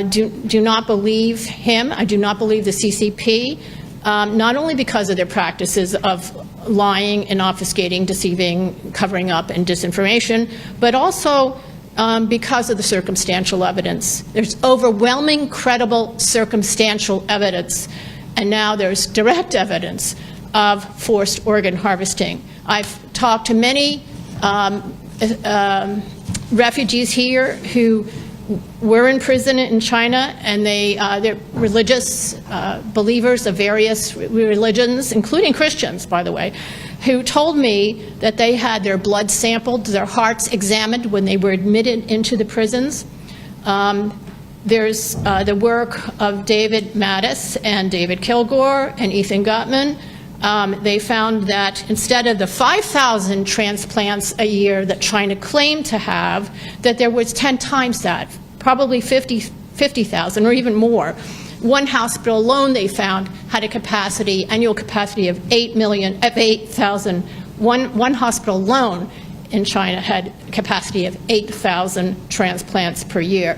do not believe him. I do not believe the CCP, not only because of their practices of lying and obfuscating, deceiving, covering up, and disinformation, but also because of the circumstantial evidence. There's overwhelming, credible circumstantial evidence, and now there's direct evidence of forced organ harvesting. I've talked to many refugees here who were in prison in China, and they're religious believers of various religions, including Christians, by the way, who told me that they had their blood sampled, their hearts examined when they were admitted into the prisons. There's the work of David Mattis and David Kilgore and Ethan Gutman. They found that instead of the 5,000 transplants a year that China claimed to have, that there was 10 times that, probably 50,000 or even more. One hospital alone, they found, had a annual capacity of 8,000. One hospital alone in China had a capacity of 8,000 transplants per year.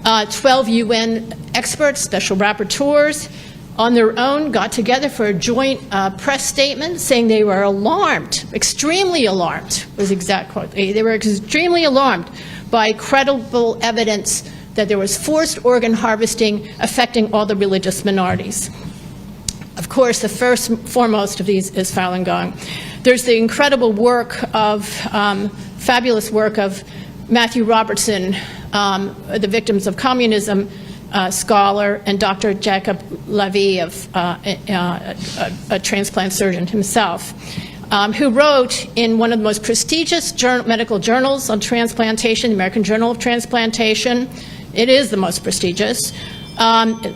12 UN experts, special rapporteurs, on their own got together for a joint press statement saying they were alarmed, extremely alarmed was the exact quote. They were extremely alarmed by credible evidence that there was forced organ harvesting affecting all the religious minorities. Of course, the foremost of these is Falun Gong. There's the incredible work of, fabulous work of Matthew Robertson, the Victims of Communism scholar, and Dr. Jacob Levy, a transplant surgeon himself, who wrote in one of the most prestigious medical journals on transplantation, the American Journal of Transplantation. It is the most prestigious,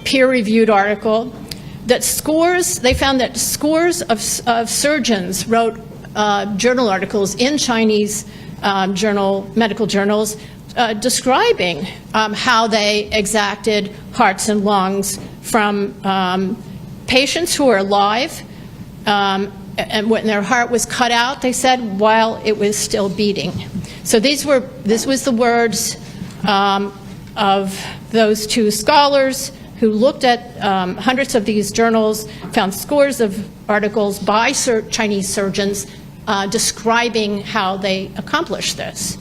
peer-reviewed article, that they found that scores of surgeons wrote journal articles in Chinese medical journals describing how they exacted hearts and lungs from patients who were alive, and when their heart was cut out, they said, while it was still beating. So this was the words of those 2 scholars who looked at hundreds of these journals, found scores of articles by Chinese surgeons describing how they accomplished this.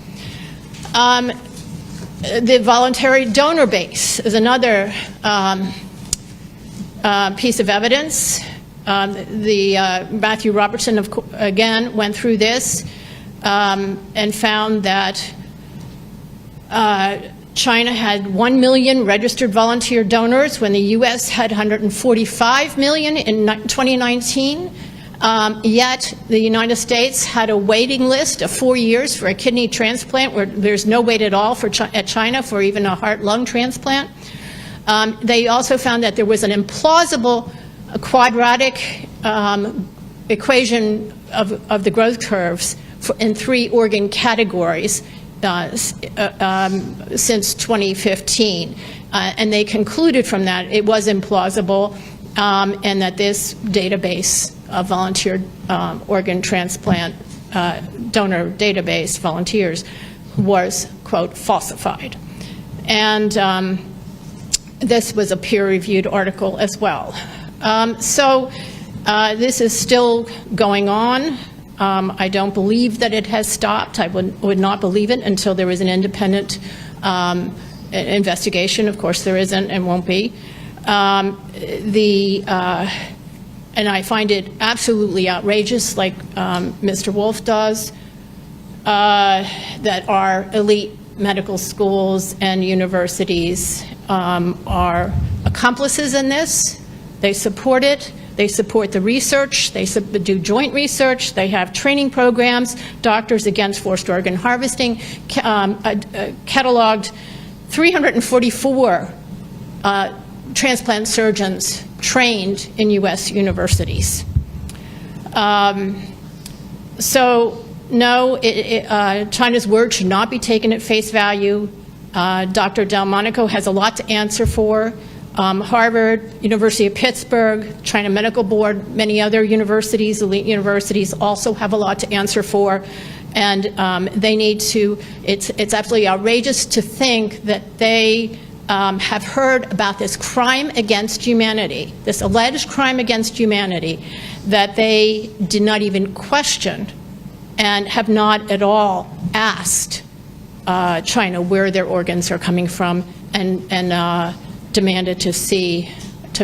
The voluntary donor base is another piece of evidence. Matthew Robertson, again, went through this and found that China had 1 million registered volunteer donors when the U.S. had 145 million in 2019. Yet the United States had a waiting list of 4 years for a kidney transplant, where there's no wait at all at China for even a heart-lung transplant. They also found that there was an implausible quadratic equation of the growth curves in 3 organ categories since 2015. And they concluded from that it was implausible, and that this database of volunteer organ transplant donor database volunteers was, quote, falsified. And this was a peer-reviewed article as well. So this is still going on. I don't believe that it has stopped. I would not believe it until there is an independent investigation. Of course there isn't and won't be. And I find it absolutely outrageous, like Mr. Wolf does, that our elite medical schools and universities are accomplices in this. They support it. They support the research. They do joint research. They have training programs. Doctors Against Forced Organ Harvesting cataloged 344 transplant surgeons trained in U.S. universities. So no, China's word should not be taken at face value. Dr. Delmonico has a lot to answer for. Harvard, University of Pittsburgh, China Medical Board, many other universities, elite universities, also have a lot to answer for. And they need to, it's absolutely outrageous to think that they have heard about this crime against humanity, this alleged crime against humanity, that they did not even question and have not at all asked China where their organs are coming from and demanded to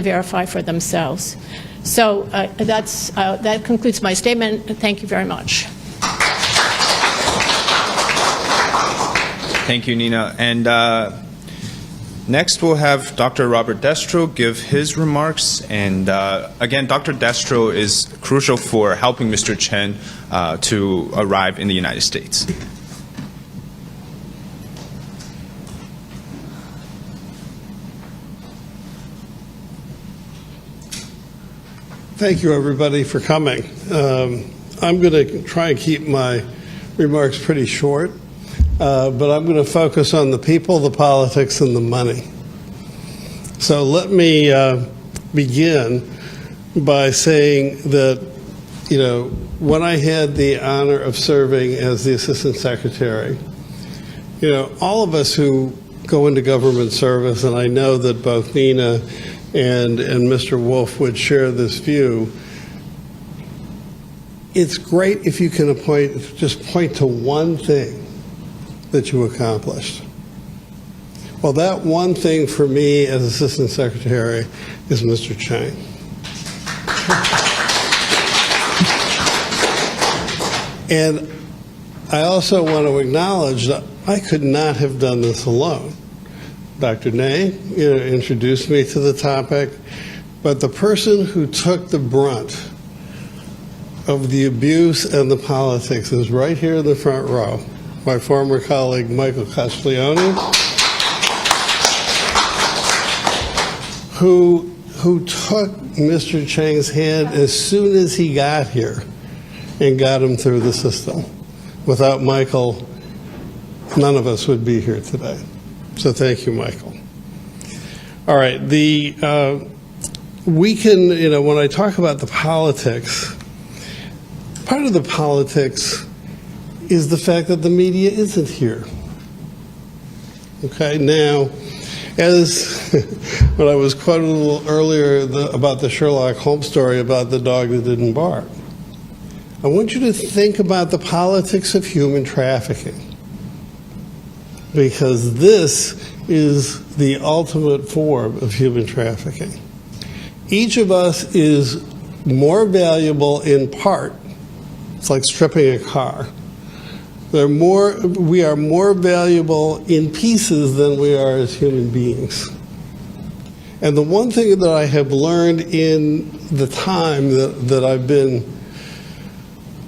verify for themselves. So that concludes my statement. Thank you very much. Thank you, Nina. And next we'll have Dr. Robert Destro give his remarks. And again, Dr. Destro is crucial for helping Mr. Chen to arrive in the United States. Thank you, everybody, for coming. I'm going to try and keep my remarks pretty short, but I'm going to focus on the people, the politics, and the money. So let me begin by saying that, you know, when I had the honor of serving as the Assistant Secretary, you know, all of us who go into government service, and I know that both Nina and Mr. Wolf would share this view, it's great if you can just point to one thing that you accomplished. Well, that one thing for me as Assistant Secretary is Mr. Chang. And I also want to acknowledge that I could not have done this alone. Dr. Ney introduced me to the topic, but the person who took the brunt of the abuse and the politics is right here in the front row, my former colleague Michael Castiglione, who took Mr. Chang's hand as soon as he got here and got him through the system. Without Michael, none of us would be here today. So thank you, Michael. All right, we can, you know, when I talk about the politics, part of the politics is the fact that the media isn't here. Okay, now, as when I was quoted a little earlier about the Sherlock Holmes story about the dog that didn't bark, I want you to think about the politics of human trafficking, because this is the ultimate form of human trafficking. each of us is more valuable in part. It's like stripping a car. We are more valuable in pieces than we are as human beings. And the one thing that I have learned in the time that I've been,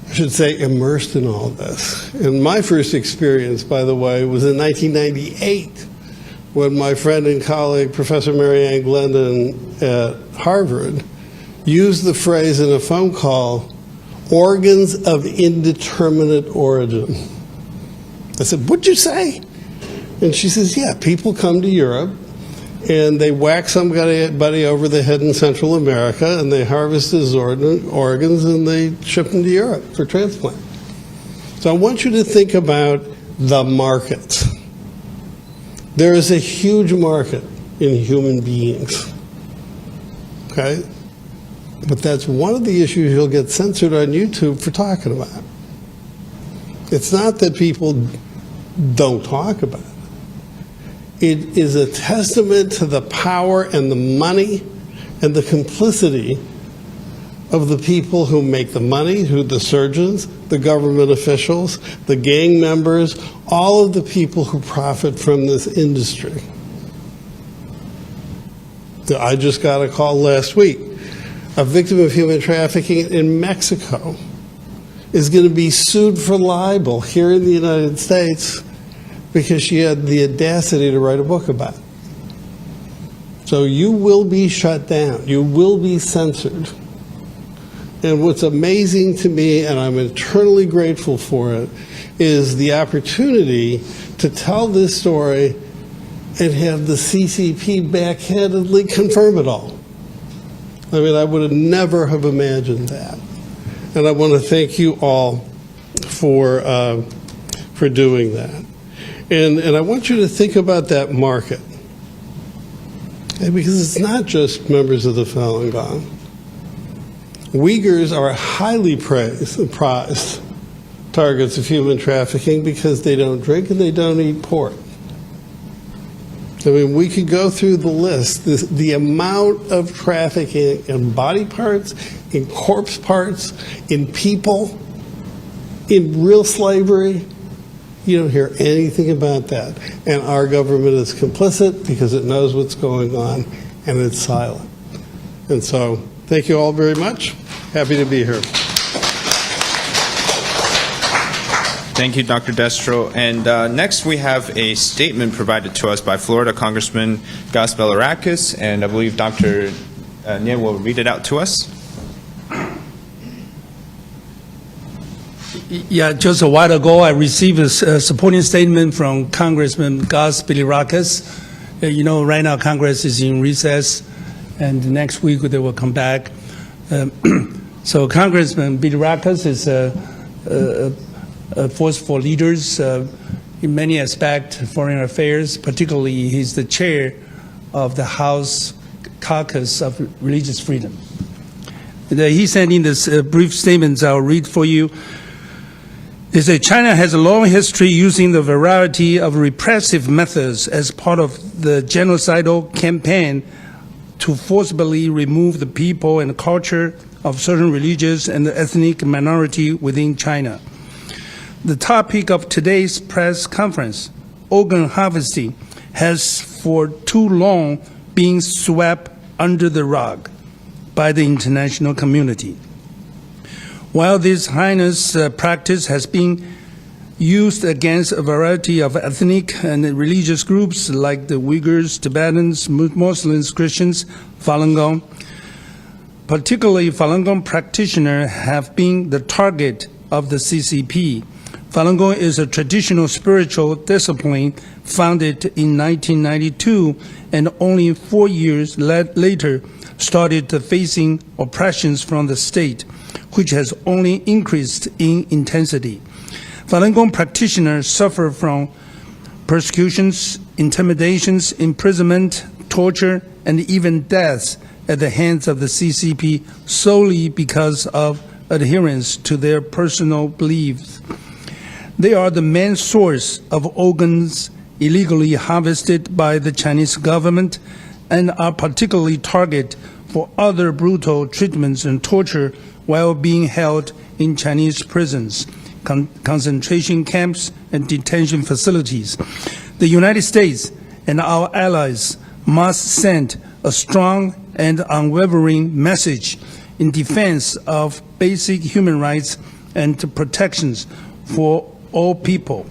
I should say, immersed in all this. And my first experience, by the way, was in 1998 when my friend and colleague, Professor Mary Ann Glendon at Harvard, used the phrase in a phone call, organs of indeterminate origin. I said, what'd you say? And she says, yeah, people come to Europe and they whack somebody over the head in Central America and they harvest his organs and they ship them to Europe for transplant. So I want you to think about the market. There is a huge market in human beings, okay? But that's one of the issues you'll get censored on YouTube for talking about. It's not that people don't talk about it. It is a testament to the power and the money and the complicity of the people who make the money, who the surgeons, the government officials, the gang members, all of the people who profit from this industry. I just got a call last week. A victim of human trafficking in Mexico is going to be sued for libel here in the United States because she had the audacity to write a book about it. So you will be shut down. You will be censored. And what's amazing to me, and I'm eternally grateful for it, is the opportunity to tell this story and have the CCP backhandedly confirm it all. I mean, I would have never have imagined that. And I want to thank you all for doing that. And I want you to think about that market. Okay, because it's not just members of the Falun Gong. Uyghurs are highly prized targets of human trafficking because they don't drink and they don't eat pork. I mean, we could go through the list. The amount of trafficking in body parts, in corpse parts, in people, in real slavery, you don't hear anything about that. And our government is complicit because it knows what's going on and it's silent. And so, thank you all very much. Happy to be here. Thank you, Dr. Destro. And next we have a statement provided to us by Florida Congressman Gus Belarakis, and I believe Dr. Nye will read it out to us. Yeah, just a while ago I received a supporting statement from Congressman Gus Belarakis. You know, right now Congress is in recess, and next week they will come back. So Congressman Belarakis is a force for leaders in many aspects, foreign affairs. Particularly, he's the chair of the House Caucus of Religious Freedom. He sent in this brief statements I'll read for you. He said, China has a long history using the variety of repressive methods as part of the genocidal campaign to forcibly remove the people and culture of certain religious and ethnic minority within China. The topic of today's press conference, organ harvesting, has for too long been swept under the rug by the international community. While this heinous practice has been used against a variety of ethnic and religious groups like the Uyghurs, Tibetans, Muslims, Christians, Falun Gong, particularly Falun Gong practitioners have been the target of the CCP. Falun Gong is a traditional spiritual discipline founded in 1992 and only 4 years later started facing oppressions from the state, which has only increased in intensity. Falun Gong practitioners suffer from persecutions, intimidations, imprisonment, torture, and even deaths at the hands of the CCP solely because of adherence to their personal beliefs. They are the main source of organs illegally harvested by the Chinese government and are particularly target for other brutal treatments and torture while being held in Chinese prisons, concentration camps, and detention facilities. The United States and our allies must send a strong and unwavering message in defense of basic human rights and protections for all people.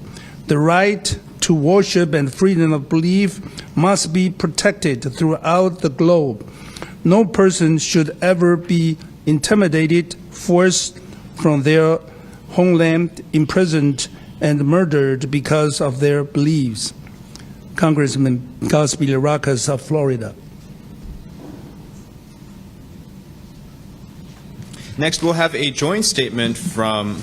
The right to worship and freedom of belief must be protected throughout the globe. No person should ever be intimidated, forced from their homeland, imprisoned, and murdered because of their beliefs. Congressman Cosby Laracas of Florida. Next, we'll have a joint statement from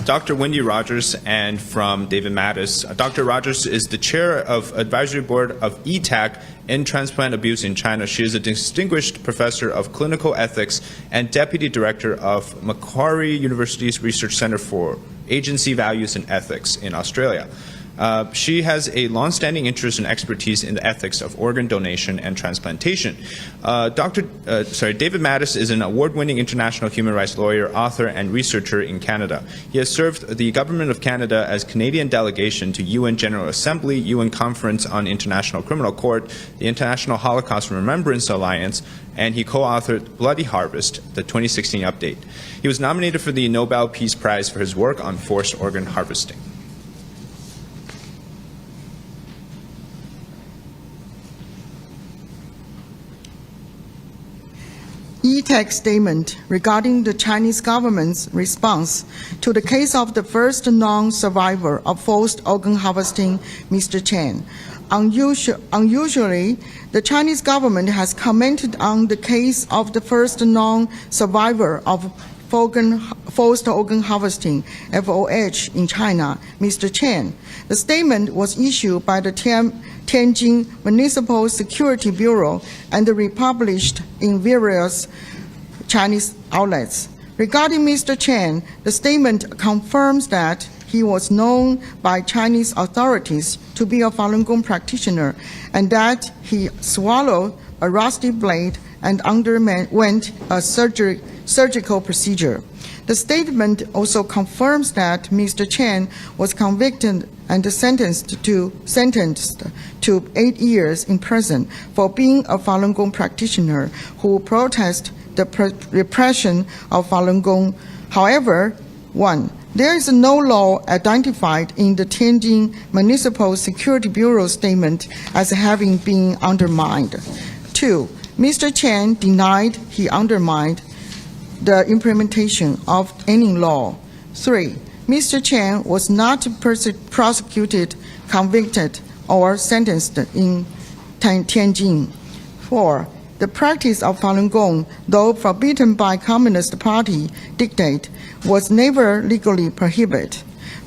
Dr. Wendy Rogers and from David Mattis. Dr. Rogers is the chair of advisory board of ETAC, End Transplant Abuse in China. She is a distinguished professor of clinical ethics and deputy director of Macquarie University's Research Center for Agency Values and Ethics in Australia. She has a long-standing interest and expertise in the ethics of organ donation and transplantation. David Mattis is an award-winning international human rights lawyer, author, and researcher in Canada. He has served the Government of Canada as Canadian delegation to UN General Assembly, UN Conference on International Criminal Court, the International Holocaust Remembrance Alliance, and he co-authored Bloody Harvest, the 2016 update. He was nominated for the Nobel Peace Prize for his work on forced organ harvesting. ETAC statement regarding the Chinese government's response to the case of the first non-survivor of forced organ harvesting, Mr. Chen. Unusually, the Chinese government has commented on the case of the first non-survivor of forced organ harvesting, FOH, in China, Mr. Chen. The statement was issued by the Tianjin Municipal Security Bureau and republished in various Chinese outlets. Regarding Mr. Chen, the statement confirms that he was known by Chinese authorities to be a Falun Gong practitioner and that he swallowed a rusty blade and underwent a surgical procedure. The statement also confirms that Mr. Chen was convicted and sentenced to 8 years in prison for being a Falun Gong practitioner who protested the repression of Falun Gong. However, 1. There is no law identified in the Tianjin Municipal Security Bureau statement as having been undermined. 2. Mr. Chen denied he undermined the implementation of any law. 3. Mr. Chen was not prosecuted, convicted, or sentenced in Tianjin. 4. The practice of Falun Gong, though forbidden by Communist Party dictate, was never legally prohibited.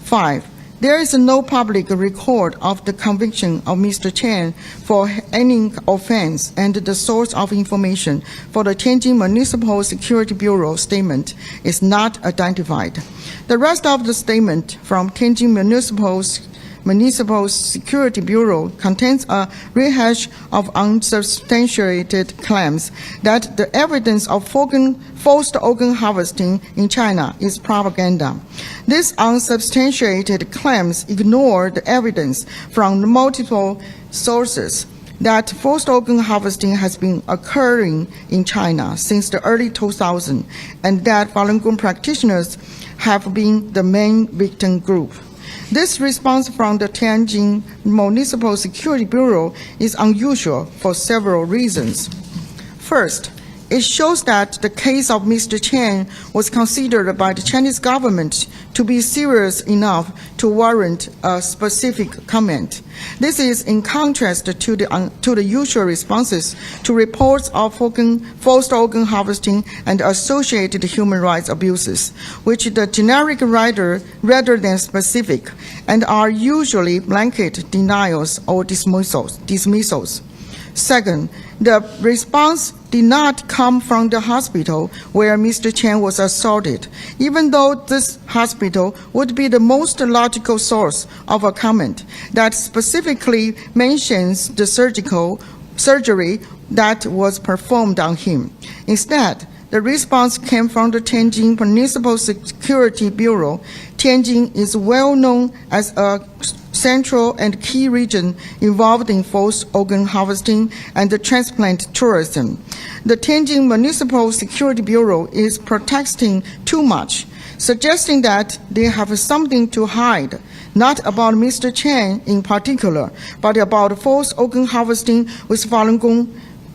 5. There is no public record of the conviction of Mr. Chen for any offense, and the source of information for the Tianjin Municipal Security Bureau statement is not identified. The rest of the statement from Tianjin Municipal Security Bureau contains a rehash of unsubstantiated claims that the evidence of forced organ harvesting in China is propaganda. These unsubstantiated claims ignore the evidence from multiple sources that forced organ harvesting has been occurring in China since the early 2000s, and that Falun Gong practitioners have been the main victim group. This response from the Tianjin Municipal Security Bureau is unusual for several reasons. First, it shows that the case of Mr. Chen was considered by the Chinese government to be serious enough to warrant a specific comment. This is in contrast to the usual responses to reports of forced organ harvesting and associated human rights abuses, which the generic rather than specific, and are usually blanket denials or dismissals. Second, the response did not come from the hospital where Mr. Chen was assaulted, even though this hospital would be the most logical source of a comment that specifically mentions the surgical surgery that was performed on him. Instead, the response came from the Tianjin Municipal Security Bureau. Tianjin is well known as a central and key region involved in forced organ harvesting and transplant tourism. The Tianjin Municipal Security Bureau is protesting too much, suggesting that they have something to hide, not about Mr. Chen in particular, but about forced organ harvesting with Falun Gong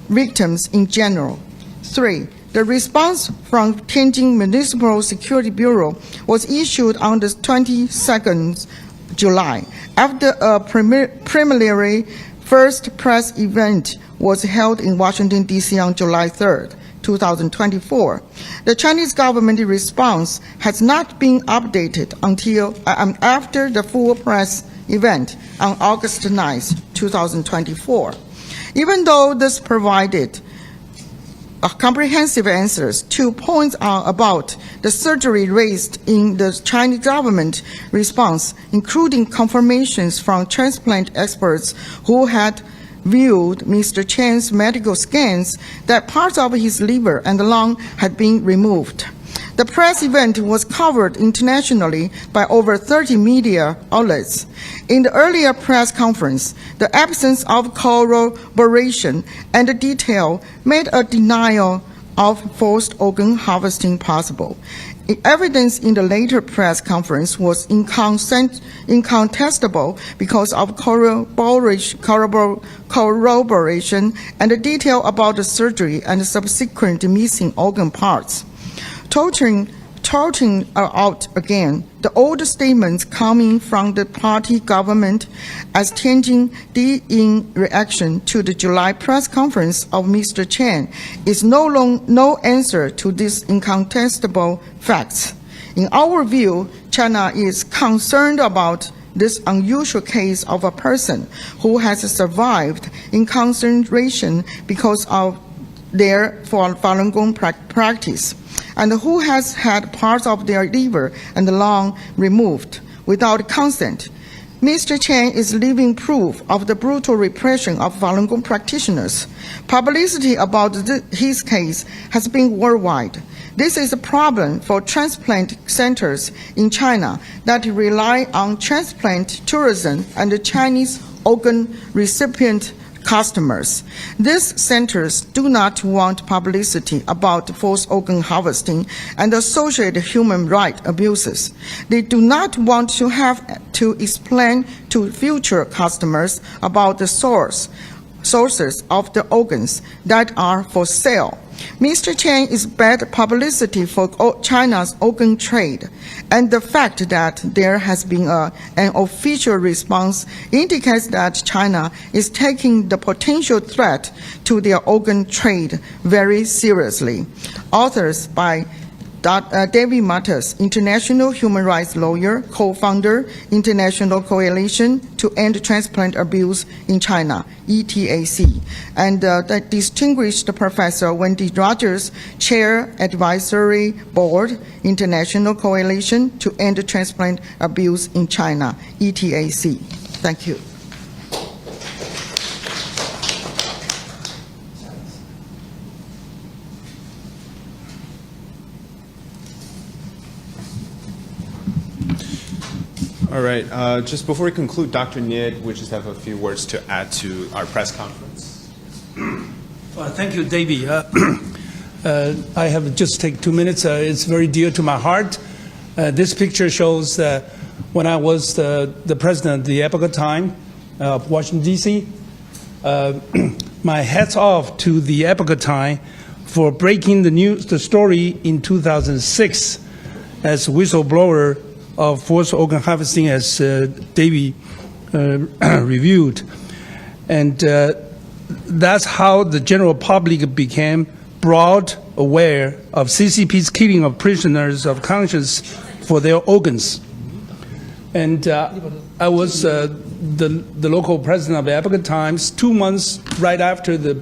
victims in general. 3. The response from Tianjin Municipal Security Bureau was issued on the 22nd July, after a preliminary first press event was held in Washington, D.C. on July 3rd, 2024. The Chinese government response has not been updated until after the full press event on August 9th, 2024. Even though this provided comprehensive answers, 2 points are about the surgery raised in the Chinese government response, including confirmations from transplant experts who had viewed Mr. Chen's medical scans that parts of his liver and lung had been removed. The press event was covered internationally by over 30 media outlets. In the earlier press conference, the absence of corroboration and detail made a denial of forced organ harvesting possible. Evidence in the later press conference was incontestable because of corroboration and the detail about the surgery and subsequent missing organ parts. Touting out again the old statements coming from the party government as Tianjin did in reaction to the July press conference of Mr. Chen is no answer to these incontestable facts. In our view, China is concerned about this unusual case of a person who has survived incarceration because of their Falun Gong practice, and who has had parts of their liver and lung removed without consent. Mr. Chen is living proof of the brutal repression of Falun Gong practitioners. Publicity about his case has been worldwide. This is a problem for transplant centers in China that rely on transplant tourism and the Chinese organ recipient customers. These centers do not want publicity about forced organ harvesting and associated human rights abuses. They do not want to have to explain to future customers about the sources of the organs that are for sale. Mr. Chen is bad publicity for China's organ trade, and the fact that there has been an official response indicates that China is taking the potential threat to their organ trade very seriously. Authors by David Matas, international human rights lawyer, co-founder, International Coalition to End Transplant Abuse in China, ETAC, and the distinguished Professor Wendy Rogers, Chair, Advisory Board, International Coalition to End Transplant Abuse in China, ETAC. Thank you. All right. Just before we conclude, Dr. Nid, we just have a few words to add to our press conference. Thank you, Davey. I have just take 2 minutes. It's very dear to my heart. This picture shows when I was the president at the epoch time of Washington, D.C. My hats off to the epoch time for breaking the story in 2006 as whistleblower of forced organ harvesting, as Davey reviewed. And that's how the general public became broad aware of CCP's killing of prisoners of conscience for their organs. And I was the local president of the Epoch Times. 2 months right after the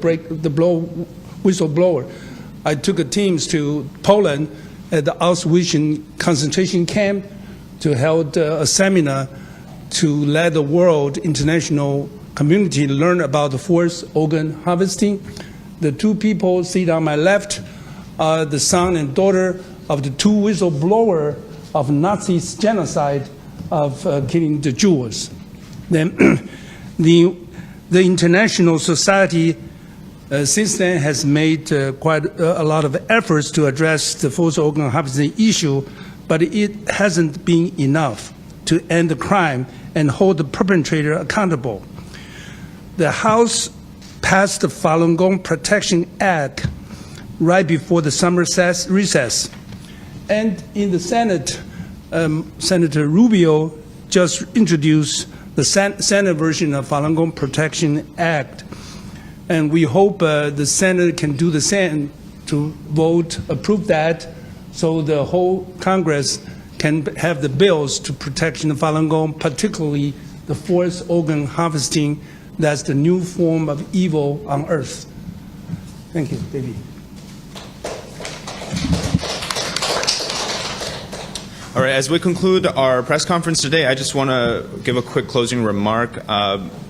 whistleblower, I took teams to Poland at the Auschwitz concentration camp to hold a seminar to let the world international community learn about the forced organ harvesting. The two people seated on my left are the son and daughter of the two whistleblowers of Nazi genocide of killing the Jews. Then the international society since then has made quite a lot of efforts to address the forced organ harvesting issue, but it hasn't been enough to end the crime and hold the perpetrator accountable. The House passed the Falun Gong Protection Act right before the summer recess. And in the Senate, Senator Rubio just introduced the Senate version of Falun Gong Protection Act. And we hope the Senate can do the same to approve that, so the whole Congress can have the bills to protect the Falun Gong, particularly the forced organ harvesting. That's the new form of evil on earth. Thank you, David. All right, as we conclude our press conference today, I just want to give a quick closing remark.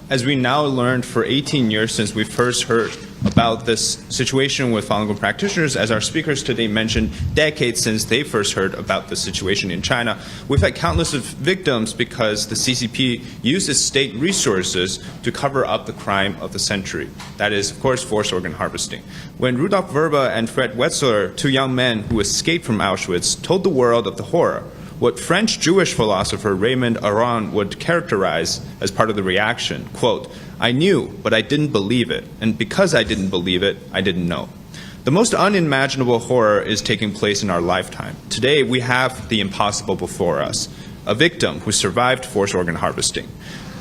As we now learned for 18 years since we first heard about this situation with Falun Gong practitioners, as our speakers today mentioned, decades since they first heard about the situation in China, we've had countless of victims because the CCP used its state resources to cover up the crime of the century. That is, of course, forced organ harvesting. When Rudolf Verba and Fred Wetzler, two young men who escaped from Auschwitz, told the world of the horror, what French Jewish philosopher Raymond Aron would characterize as part of the reaction, quote, "I knew, but I didn't believe it, and because I didn't believe it, I didn't know." The most unimaginable horror is taking place in our lifetime. Today, we have the impossible before us, a victim who survived forced organ harvesting.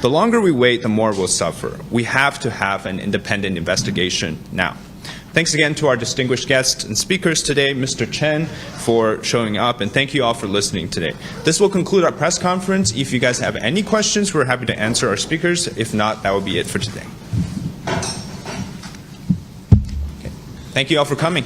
The longer we wait, the more we'll suffer. We have to have an independent investigation now. Thanks again to our distinguished guests and speakers today, Mr. Chen, for showing up, and thank you all for listening today. This will conclude our press conference. If you guys have any questions, we're happy to answer our speakers. If not, that will be it for today. Okay. Thank you all for coming.